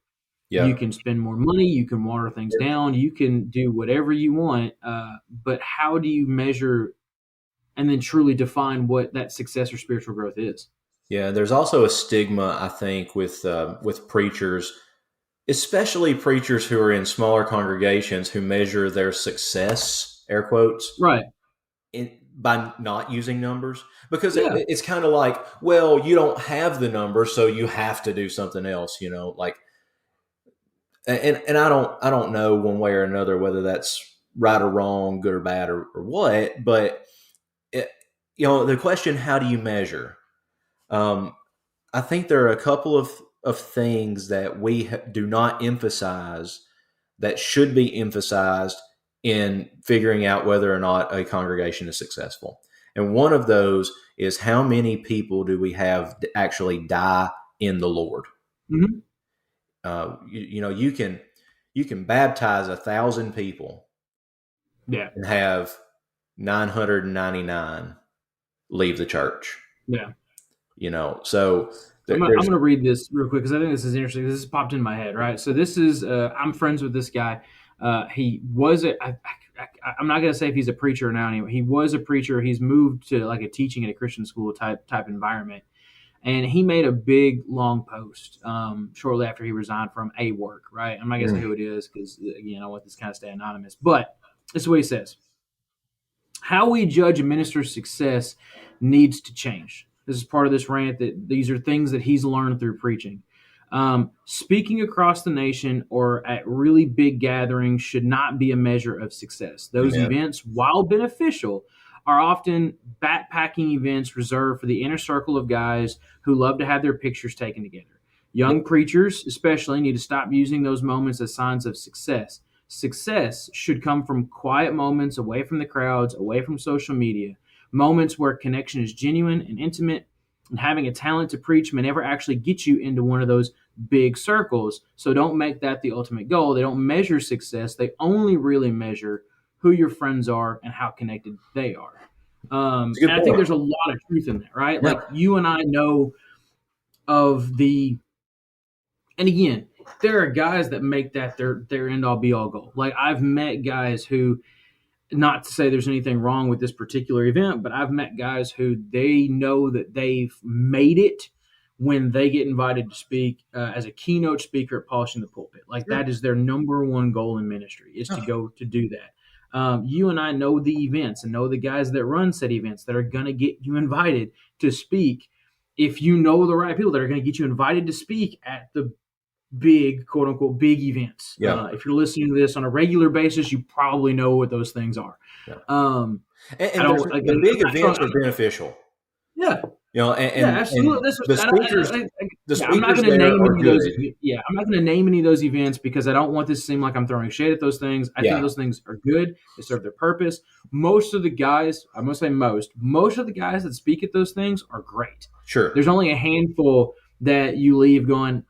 S1: Yeah. You can spend more money, you can water things down, you can do whatever you want, but how do you measure and then truly define what that success or spiritual growth is?
S3: Yeah, there's also a stigma, I think, with preachers, especially preachers who are in smaller congregations, who measure their success, air quotes,
S1: right,
S3: by not using numbers. Because it's kind of like, well, you don't have the numbers, so you have to do something else, like. And I don't know one way or another whether that's right or wrong, good or bad, or what. But the question, how do you measure? I think there are a couple of things that we do not emphasize that should be emphasized in figuring out whether or not a congregation is successful. And one of those is, how many people do we have actually die in the Lord?
S1: Mm-hmm.
S3: You can baptize 1,000 people, and have 999 leave the church.
S1: Yeah.
S3: So
S1: I'm going to read this real quick because I think this is interesting. This has popped in my head, right? So this is, I'm friends with this guy. He was, I'm not going to say if he's a preacher now anyway. He was a preacher. He's moved to like a teaching at a Christian school type environment. And he made a big, long post shortly after he resigned from a work, right? I'm not going to say who it is because, again, I want this kind of stay anonymous. But this is what he says. How we judge a minister's success needs to change. This is part of this rant that these are things that he's learned through preaching. Speaking across the nation or at really big gatherings should not be a measure of success. Those events, while beneficial, are often backpacking events reserved for the inner circle of guys who love to have their pictures taken together. Young preachers especially need to stop using those moments as signs of success. Success should come from quiet moments away from the crowds, away from social media, moments where connection is genuine and intimate, and having a talent to preach may never actually get you into one of those big circles. So don't make that the ultimate goal. They don't measure success. They only really measure who your friends are and how connected they are. And I think there's a lot of truth in that, right? Yeah. Like you and I know of the, and again, there are guys that make that their end all be all goal. Like I've met guys who, not to say there's anything wrong with this particular event, but I've met guys who they know that they've made it when they get invited to speak as a keynote speaker at Polishing the Pulpit. Like that is their number one goal in ministry is to go to do that. You and I know the events and know the guys that run said events that are going to get you invited to speak. If you know the right people that are going to get you invited to speak at the big, quote unquote, big events. Yeah. If you're listening to this on a regular basis, you probably know what those things are. Yeah.
S3: And the big events are beneficial.
S1: Yeah.
S3: You know,
S1: absolutely.
S3: The speakers
S1: I'm not going to name any of those. Yeah, I'm not going to name any of those events because I don't want this to seem like I'm throwing shade at those things. I think those things are good. They serve their purpose. Most of the guys, I'm going to say most of the guys that speak at those things are great.
S3: Sure.
S1: There's only a handful that you leave going,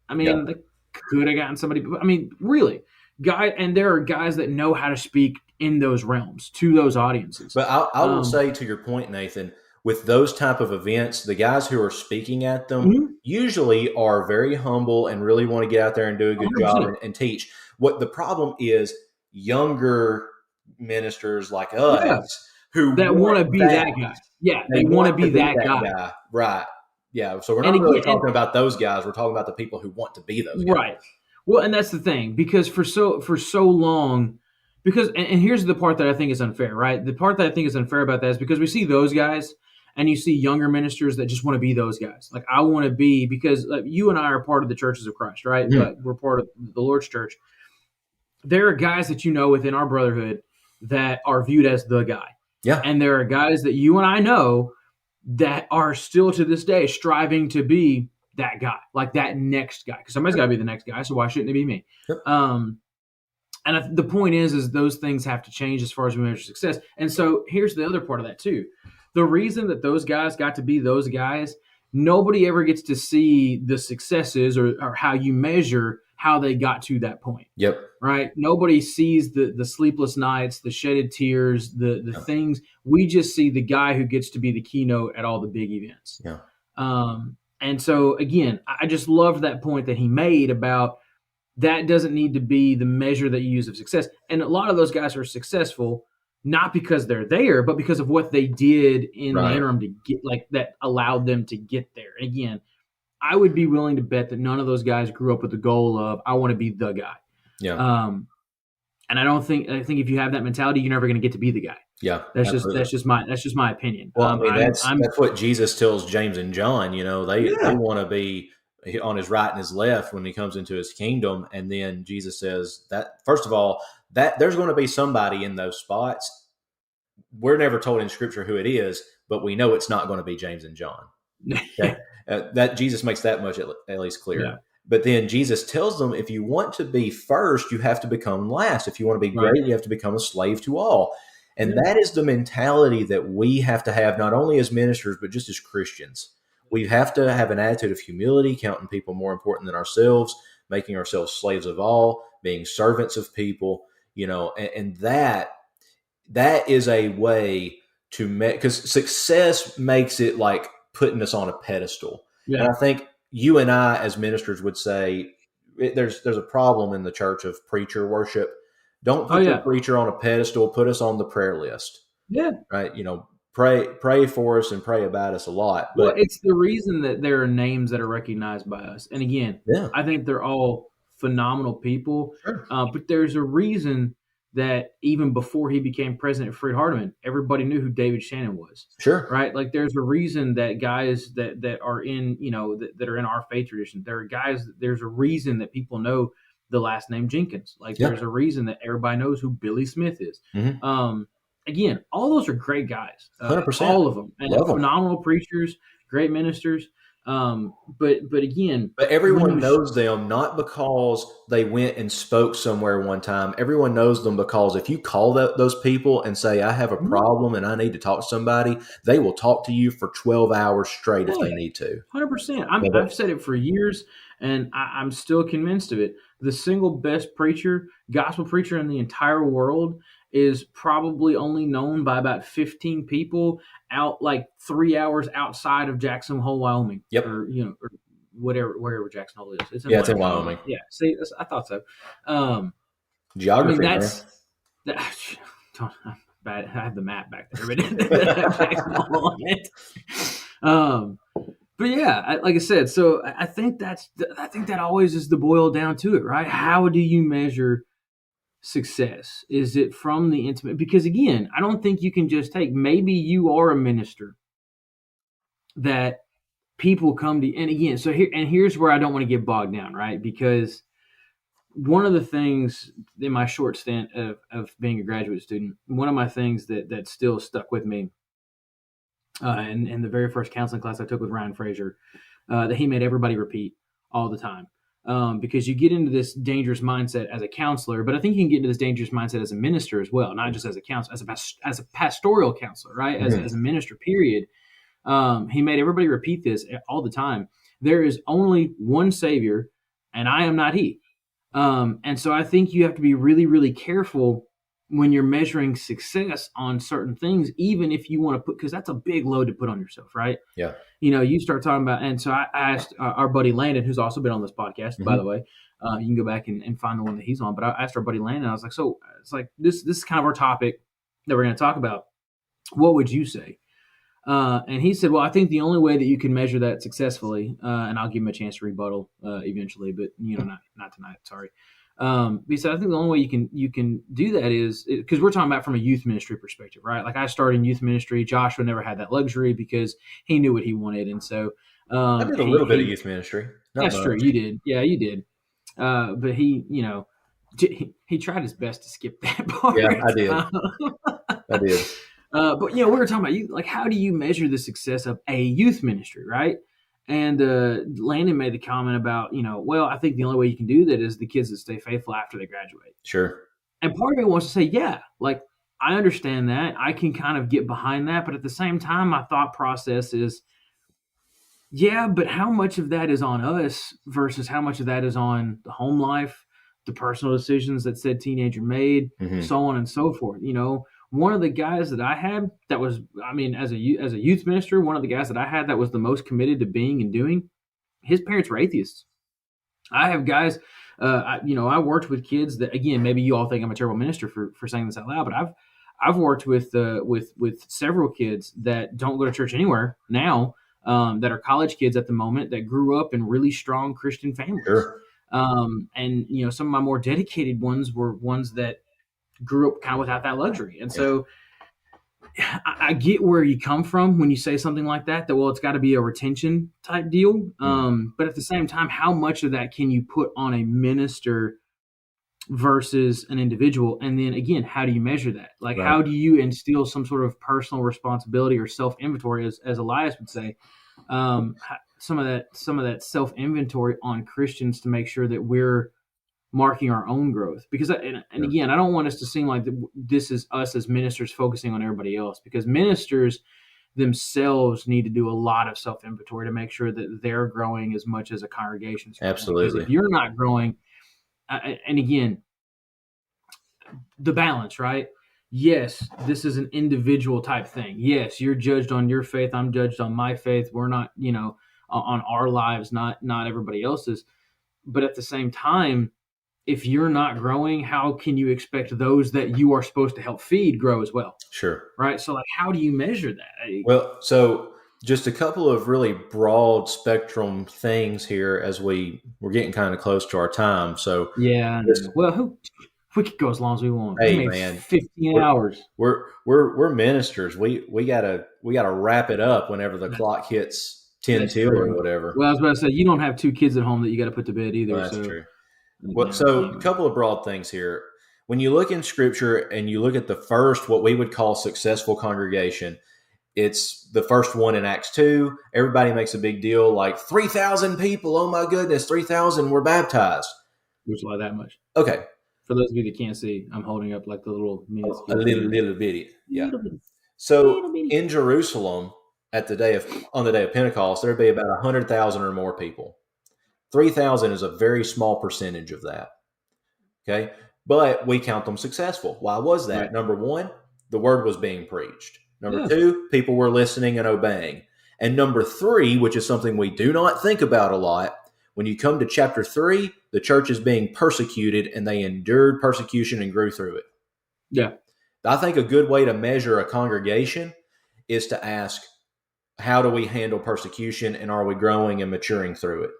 S1: I mean, they could have gotten somebody. I mean, really, and there are guys that know how to speak in those realms to those audiences.
S3: But I will say to your point, Nathan, with those type of events, the guys who are speaking at them usually are very humble and really want to get out there and do a good 100%. Job and teach. What the problem is, younger ministers like us who
S1: want to be that guy. Yeah, they want to be that guy.
S3: Right. Yeah, so we're not really talking about those guys. We're talking about the people who want to be those guys.
S1: Right. Well, and that's the thing, because for so long, and here's the part that I think is unfair, right? The part that I think is unfair about that is because we see those guys and you see younger ministers that just want to be those guys. Like I want to be, because you and I are part of the churches of Christ, right? Mm. But we're part of the Lord's church. There are guys that you know within our brotherhood that are viewed as the guy.
S3: Yeah.
S1: And there are guys that you and I know that are still to this day striving to be that guy, like that next guy, because somebody's got to be the next guy. So why shouldn't it be me? Yep. And the point is those things have to change as far as we measure success. And so here's the other part of that too. The reason that those guys got to be those guys, nobody ever gets to see the successes or how you measure how they got to that point.
S3: Yep.
S1: Right. Nobody sees the sleepless nights, the shedded tears, the things. We just see the guy who gets to be the keynote at all the big events.
S3: Yeah.
S1: And so again, I just loved that point that he made about that doesn't need to be the measure that you use of success. And a lot of those guys are successful, not because they're there, but because of what they did in the interim to get, like, that allowed them to get there. And again, I would be willing to bet that none of those guys grew up with the goal of, I want to be the guy.
S3: Yeah.
S1: And I think if you have that mentality, you're never going to get to be the guy.
S3: Yeah.
S1: That's just my opinion.
S3: Well, that's what Jesus tells James and John, you know, they want to be on his right and his left when he comes into his kingdom. And then Jesus says that, first of all, that there's going to be somebody in those spots. We're never told in scripture who it is, but we know it's not going to be James and John. Okay? That Jesus makes that much at least clear. Yeah. But then Jesus tells them, if you want to be first, you have to become last. If you want to be great, you have to become a slave to all. And that is the mentality that we have to have, not only as ministers, but just as Christians. We have to have an attitude of humility, counting people more important than ourselves, making ourselves slaves of all, being servants of people, you know, and that is a way to make, because success makes it like putting us on a pedestal. And I think you and I as ministers would say there's a problem in the church of preacher worship. Don't put the preacher on a pedestal. Put us on the prayer list.
S1: Yeah.
S3: Right. Pray for us and pray about us a lot. But
S1: it's the reason that there are names that are recognized by us. And again, I think they're all phenomenal people.
S3: Sure.
S1: But there's a reason that even before he became president of Freed-Hardeman, everybody knew who David Shannon was.
S3: Sure.
S1: Right. Like there's a reason that guys that are in, that are in our faith tradition, there's a reason that people know the last name Jenkins. Like there's a reason that everybody knows who Billy Smith is.
S3: Mm-hmm.
S1: Again, all those are great guys.
S3: 100%.
S1: All of them. And phenomenal preachers, great ministers. But
S3: everyone knows them not because they went and spoke somewhere one time. Everyone knows them because if you call those people and say, I have a problem and I need to talk to somebody, they will talk to you for 12 hours straight if they need to.
S1: 100%. I've said it for years, and I'm still convinced of it. The single best gospel preacher in the entire world is probably only known by about 15 people out like 3 hours outside of Jackson Hole, Wyoming.
S3: Yep.
S1: Or wherever Jackson Hole is. It's
S3: in Wyoming.
S1: Yeah. See, I thought so.
S3: Geography.
S1: That's bad. I have the map back there, but Jackson Hole on it. But yeah, like I said, so I think that always is the boil down to it, right? How do you measure success? Is it from the intimate? Because again, I don't think you can just maybe you are a minister that people come to, and again, here's where I don't want to get bogged down, right? Because one of the things in my short stint of being a graduate student, one of my things that still stuck with me, in the very first counseling class I took with Ryan Fraser, that he made everybody repeat all the time. Because you get into this dangerous mindset as a counselor, but I think you can get into this dangerous mindset as a minister as well, not just as a counselor, as a pastoral counselor, right?
S3: Mm-hmm.
S1: As a minister, period. He made everybody repeat this all the time. There is only one Savior, and I am not He. And so I think you have to be really, really careful when you're measuring success on certain things, even if you want to because that's a big load to put on yourself, right?
S3: Yeah.
S1: You start talking about, and so I asked our buddy Landon, who's also been on this podcast, by the way. You can go back and find the one that he's on. But I asked our buddy Landon, I was like, so it's like this is kind of our topic that we're going to talk about. What would you say? And he said, well, I think the only way that you can measure that successfully, and I'll give him a chance to rebuttal eventually, but not tonight. Sorry. He said, I think the only way you can do that is because we're talking about from a youth ministry perspective, right? Like I started in youth ministry. Joshua never had that luxury because he knew what he wanted. And so
S3: I did a little bit of youth ministry.
S1: That's true. You did. Yeah, you did. But he tried his best to skip that part.
S3: Yeah, I did. I did.
S1: But we were talking about like, how do you measure the success of a youth ministry, right? And Landon made the comment about, well, I think the only way you can do that is the kids that stay faithful after they graduate.
S3: Sure.
S1: And part of me wants to say, yeah, like I understand that. I can kind of get behind that. But at the same time, my thought process is, yeah, but how much of that is on us versus how much of that is on the home life, the personal decisions that said teenager made, so on and so forth. One of the guys that I had that was, as a youth minister, one of the guys that I had that was the most committed to being and doing, his parents were atheists. I have guys, I worked with kids that, again, maybe you all think I'm a terrible minister for saying this out loud, but I've worked with several kids that don't go to church anywhere now, that are college kids at the moment that grew up in really strong Christian families.
S3: Sure.
S1: And some of my more dedicated ones were ones that grew up kind of without that luxury. And so I get where you come from when you say something like that, well, it's got to be a retention type deal. But at the same time, how much of that can you put on a minister versus an individual? And then again, how do you measure that? Like, right. How do you instill some sort of personal responsibility or self-inventory, as Elias would say, some of that self-inventory on Christians to make sure that we're marking our own growth? Because, and again, I don't want us to seem like this is us as ministers focusing on everybody else, because ministers themselves need to do a lot of self-inventory to make sure that they're growing as much as a congregation.
S3: Absolutely.
S1: Because if you're not growing, and again, the balance, right? Yes, this is an individual type thing. Yes, you're judged on your faith. I'm judged on my faith. We're not, on our lives, not everybody else's. But at the same time, if you're not growing, how can you expect those that you are supposed to help feed grow as well?
S3: Sure.
S1: Right. So like, how do you measure that?
S3: Well, so just a couple of really broad spectrum things here as we're getting kind of close to our time. So
S1: yeah, well, we could go as long as we want.
S3: Hey man,
S1: 15 hours.
S3: We're ministers. We gotta wrap it up whenever the clock hits 10:02 or whatever.
S1: Well, I was about to say, you don't have 2 kids at home that you got to put to bed either.
S3: Well, that's true. Well, so a couple of broad things here. When you look in Scripture and you look at the first, what we would call successful congregation, it's the first one in Acts 2. Everybody makes a big deal, like 3,000 people. Oh my goodness, 3,000 were baptized.
S1: Which like that much.
S3: Okay.
S1: For those of you that can't see, I'm holding up like the little minutes.
S3: A little bitty. Yeah. So in Jerusalem on the day of Pentecost, there'd be about 100,000 or more people. 3,000 is a very small percentage of that. Okay. But we count them successful. Why was that? Right. Number one, the word was being preached. Number two, people were listening and obeying. And number three, which is something we do not think about a lot, when you come to chapter 3, the church is being persecuted and they endured persecution and grew through it.
S1: Yeah.
S3: I think a good way to measure a congregation is to ask, how do we handle persecution and are we growing and maturing through it?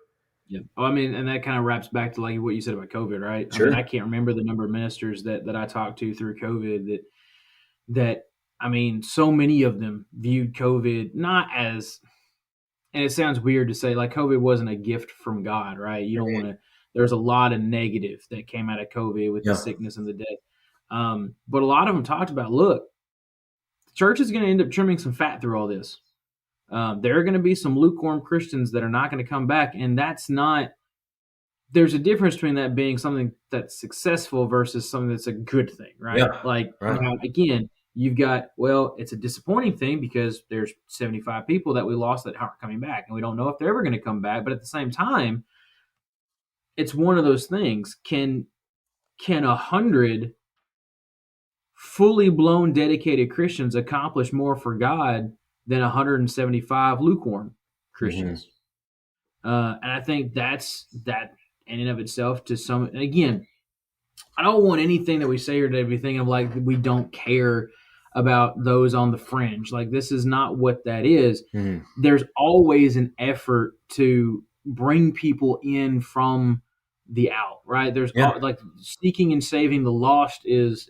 S1: Yeah. Oh, I mean, and that kind of wraps back to like what you said about COVID, right?
S3: Sure.
S1: I mean, I can't remember the number of ministers that I talked to through COVID that I mean, so many of them viewed COVID not as, and it sounds weird to say like COVID wasn't a gift from God, right? You don't want to, there's a lot of negative that came out of COVID with the sickness and the death. But a lot of them talked about, look, the church is going to end up trimming some fat through all this. There are going to be some lukewarm Christians that are not going to come back. And that's not, there's a difference between that being something that's successful versus something that's a good thing, right?
S3: Yeah,
S1: like, right. Again, you've got, well, it's a disappointing thing because there's 75 people that we lost that aren't coming back. And we don't know if they're ever going to come back. But at the same time, it's one of those things. Can 100 fully blown dedicated Christians accomplish more for God than 175 lukewarm Christians? Mm-hmm. And I think that's that in and of itself to some, again, I don't want anything that we say here today to be thinking of like we don't care about those on the fringe. Like this is not what that is. Mm-hmm. There's always an effort to bring people in from the out, right? There's like seeking and saving the lost is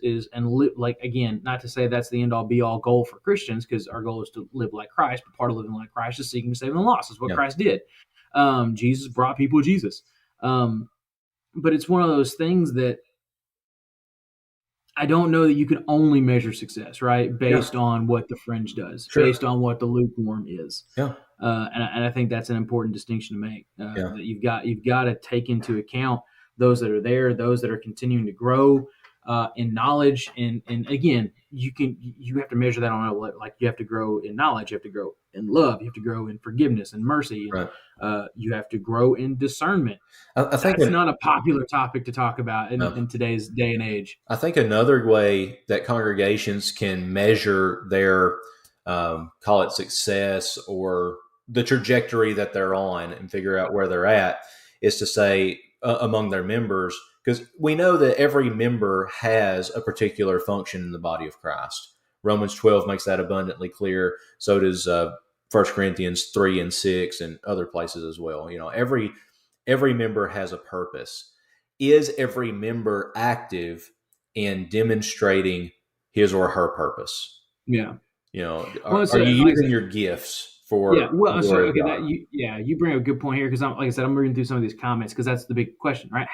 S1: like, again, not to say that's the end all be all goal for Christians, because our goal is to live like Christ, but part of living like Christ is seeking to save the lost. Is what Christ did. Jesus brought people Jesus. But it's one of those things that I don't know that you can only measure success, right? Based on what the fringe does, based on what the lukewarm is. Yeah. And I think that's an important distinction to make. That you've got to take into account those that are there, those that are continuing to grow in knowledge, and again, you have to measure that on like you have to grow in knowledge, you have to grow in love, you have to grow in forgiveness and mercy, and, you have to grow in discernment. I think it's not a popular topic to talk about in today's day and age.
S3: I think another way that congregations can measure their call it success or the trajectory that they're on and figure out where they're at is to say among their members, because we know that every member has a particular function in the body of Christ. Romans 12 makes that abundantly clear. So does 1 Corinthians 3 and 6 and other places as well. You know, every member has a purpose. Is every member active in demonstrating his or her purpose?
S1: Yeah.
S3: You know, are you using your gifts for?
S1: Yeah. Well, so okay, you bring up a good point here, because like I said, I'm reading through some of these comments because that's the big question, right?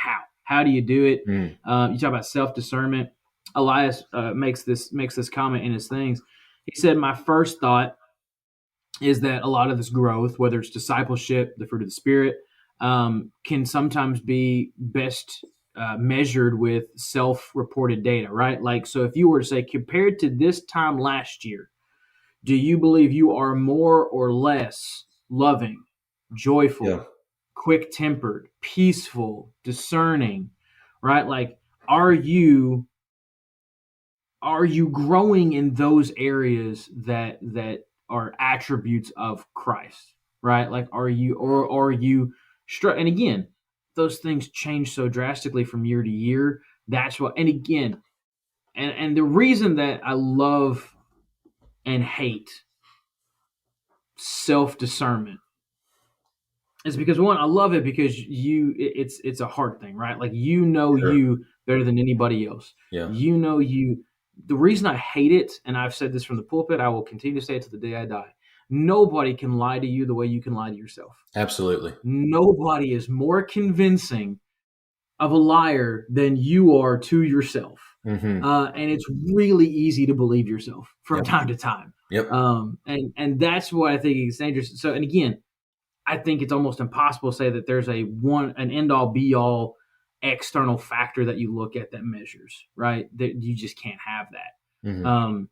S1: How do you do it? You talk about self-discernment. Elias makes this comment in his things. He said, my first thought is that a lot of this growth, whether it's discipleship, the fruit of the Spirit, can sometimes be best measured with self-reported data, right? Like, so if you were to say, compared to this time last year, do you believe you are more or less loving, joyful, quick-tempered, peaceful, discerning, right? Like, are you growing in those areas that are attributes of Christ, right? Like, are you and again, those things change so drastically from year to year. That's what, and again, and the reason that I love and hate self-discernment is because, one, I love it because it's a hard thing, right? Like,
S3: Sure.
S1: you better than anybody else.
S3: Yeah.
S1: You. The reason I hate it, and I've said this from the pulpit, I will continue to say it to the day I die. Nobody can lie to you the way you can lie to yourself.
S3: Absolutely.
S1: Nobody is more convincing of a liar than you are to yourself.
S3: Mm-hmm.
S1: And it's really easy to believe yourself from
S3: Yep.
S1: time to time.
S3: Yep.
S1: And that's what I think is dangerous. So, and again, I think it's almost impossible to say that there's an end all be all external factor that you look at that measures, right? That you just can't have that.
S3: Mm-hmm.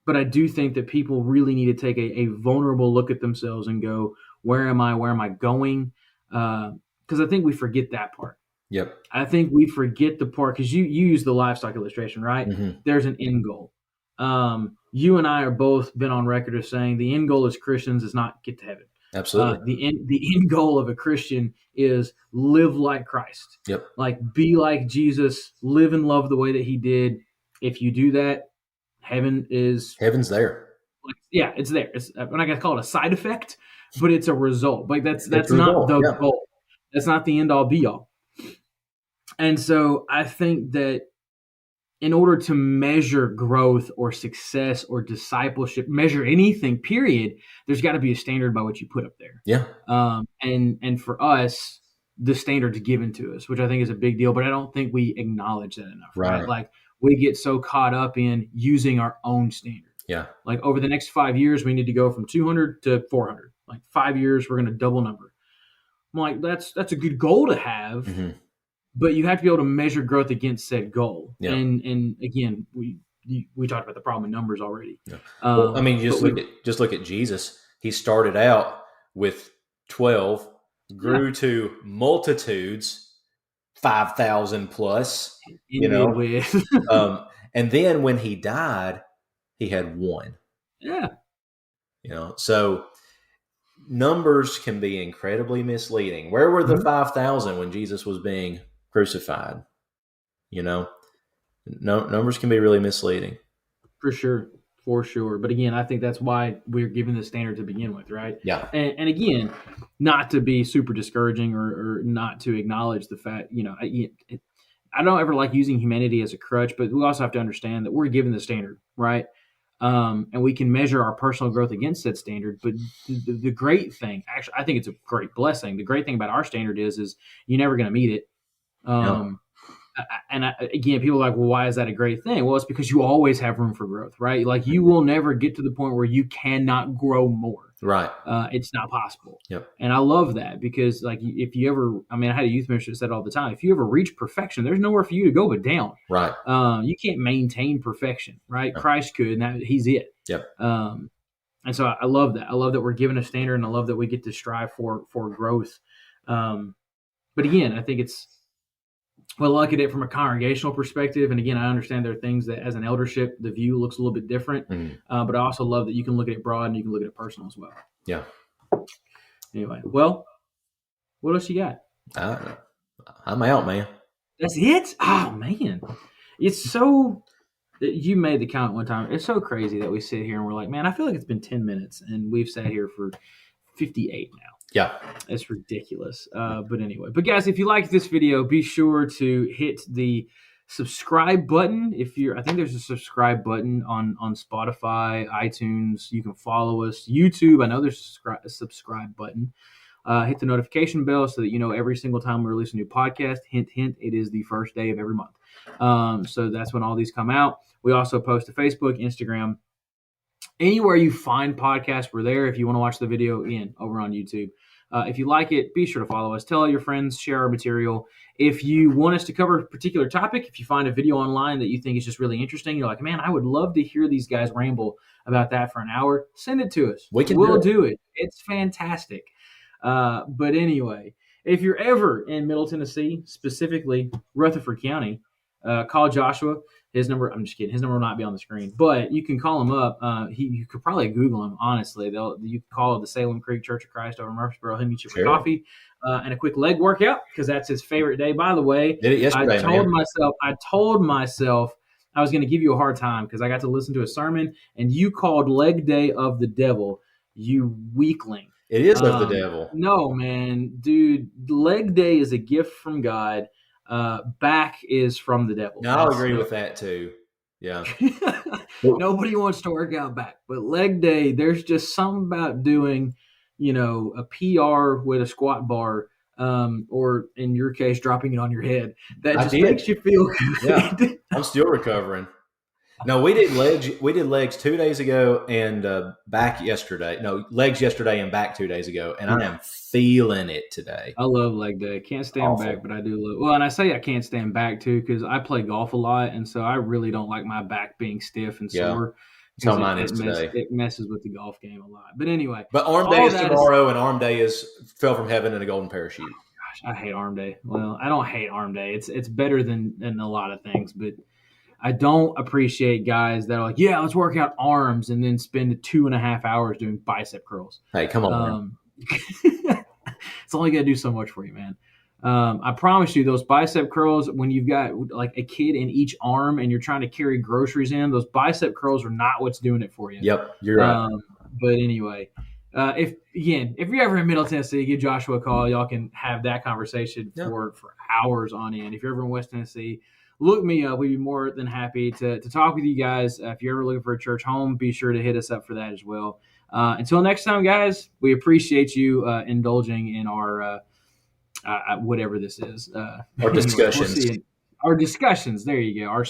S1: But I do think that people really need to take a vulnerable look at themselves and go, where am I? Where am I going? Because I think we forget that part.
S3: Yep.
S1: I think we forget the part, because you use the livestock illustration, right?
S3: Mm-hmm.
S1: There's an end goal. You and I are both been on record as saying the end goal as Christians is not get to heaven.
S3: Absolutely.
S1: The end goal of a Christian is live like Christ.
S3: Yep.
S1: Like, be like Jesus, live and love the way that he did. If you do that, heaven's
S3: there.
S1: Like, yeah, it's there. I'm not going to call it a side effect, but it's a result. Like, that's not the goal. That's not the end all be all. And so I think that in order to measure growth or success or discipleship, measure anything, period, there's got to be a standard by which you put up there.
S3: Yeah.
S1: And for us, the standard's given to us, which I think is a big deal, but I don't think we acknowledge that enough. Right? Like, we get so caught up in using our own standard.
S3: Yeah.
S1: Like, over the next 5 years, we need to go from 200 to 400. Like, 5 years, we're going to double number. I'm like, that's a good goal to have. Mm-hmm. But you have to be able to measure growth against said goal. Yeah. And again, we talked about the problem in numbers already.
S3: Yeah. Well, I mean, just look at Jesus. He started out with 12, grew to multitudes, 5,000 plus. And then when he died, he had one.
S1: Yeah.
S3: So numbers can be incredibly misleading. Where were the 5,000 when Jesus was being crucified? Numbers can be really misleading.
S1: For sure. But again, I think that's why we're given the standard to begin with, right?
S3: Yeah.
S1: And again, not to be super discouraging or not to acknowledge the fact, I don't ever like using humanity as a crutch, but we also have to understand that we're given the standard, right? And we can measure our personal growth against that standard. But the great thing, actually, I think it's a great blessing. The great thing about our standard is you're never going to meet it. Again, people are like, well, why is that a great thing? Well, it's because you always have room for growth, right? Like, you will never get to the point where you cannot grow more.
S3: Right.
S1: It's not possible.
S3: Yep.
S1: And I love that, because, like, if you ever, I had a youth minister that said all the time, if you ever reach perfection, there's nowhere for you to go but down.
S3: Right.
S1: You can't maintain perfection, right? Yep. Christ could, and he's it.
S3: Yep.
S1: And so I love that. I love that we're given a standard, and I love that we get to strive for growth. But again, I think I look at it from a congregational perspective. And again, I understand there are things that as an eldership, the view looks a little bit different. Mm-hmm. But I also love that you can look at it broad and you can look at it personal as well.
S3: Yeah.
S1: Anyway, well, what else you got?
S3: I'm out, man.
S1: That's it? Oh, man. It's so... You made the comment one time. It's so crazy that we sit here and we're like, man, I feel like it's been 10 minutes and we've sat here for 58 now.
S3: Yeah.
S1: It's ridiculous. But anyway, guys, if you liked this video, be sure to hit the subscribe button. I think there's a subscribe button on Spotify, iTunes. You can follow us. YouTube, I know there's a subscribe button. Hit the notification bell so that you know every single time we release a new podcast. Hint, hint, it is the first day of every month. So that's when all these come out. We also post to Facebook, Instagram. Anywhere you find podcasts, we're there. If you want to watch the video, again, over on YouTube. If you like it, be sure to follow us. Tell all your friends, share our material. If you want us to cover a particular topic, if you find a video online that you think is just really interesting, you're like, man, I would love to hear these guys ramble about that for an hour, send it to us. We'll do it. It's fantastic. But anyway, if you're ever in Middle Tennessee, specifically Rutherford County, Call Joshua. His number, I'm just kidding. His number will not be on the screen, but you can call him up. You could probably Google him, honestly. You can call the Salem Creek Church of Christ over in Murfreesboro. He'll meet you for coffee and a quick leg workout because that's his favorite day. By the way,
S3: did it yesterday,
S1: I told myself I was going to give you a hard time because I got to listen to a sermon, and you called leg day of the devil, you weakling.
S3: It is of the devil.
S1: No, man. Dude, leg day is a gift from God. Back is from the devil.
S3: No, I'll agree with that too. Yeah.
S1: Nobody wants to work out back, but leg day, there's just something about doing, a PR with a squat bar, or in your case, dropping it on your head. That just makes you feel good.
S3: Yeah. I'm still recovering. No, we did legs 2 days ago and back yesterday. No, legs yesterday and back 2 days ago, and I am feeling it today.
S1: I love leg day. Can't stand back, but I do love. Well, and I say I can't stand back too because I play golf a lot, and so I really don't like my back being stiff and sore.
S3: So mine is today.
S1: It messes with the golf game a lot. But anyway,
S3: but arm day is tomorrow, and arm day fell from heaven in a golden parachute.
S1: Gosh, I hate arm day. Well, I don't hate arm day. It's better than a lot of things, but I don't appreciate guys that are like, yeah, let's work out arms and then spend 2.5 hours doing bicep curls.
S3: Hey, come on.
S1: It's only going to do so much for you, man. I promise you, those bicep curls, when you've got like a kid in each arm and you're trying to carry groceries in, those bicep curls are not what's doing it for you.
S3: Yep, you're right.
S1: But anyway, if you're ever in Middle Tennessee, give Joshua a call. Y'all can have that conversation for hours on end. If you're ever in West Tennessee, look me up. We'd be more than happy to talk with you guys. If you're ever looking for a church home, be sure to hit us up for that as well. Until next time, guys, we appreciate you indulging in our whatever this is.
S3: Our discussions.
S1: Our discussions. There you go. Our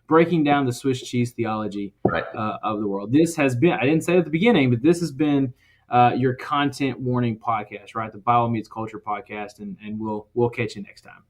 S1: breaking down the Swiss cheese theology of the world. This has been, I didn't say it at the beginning, but this has been your content warning podcast, right? The Bible Meets Culture podcast, and we'll catch you next time.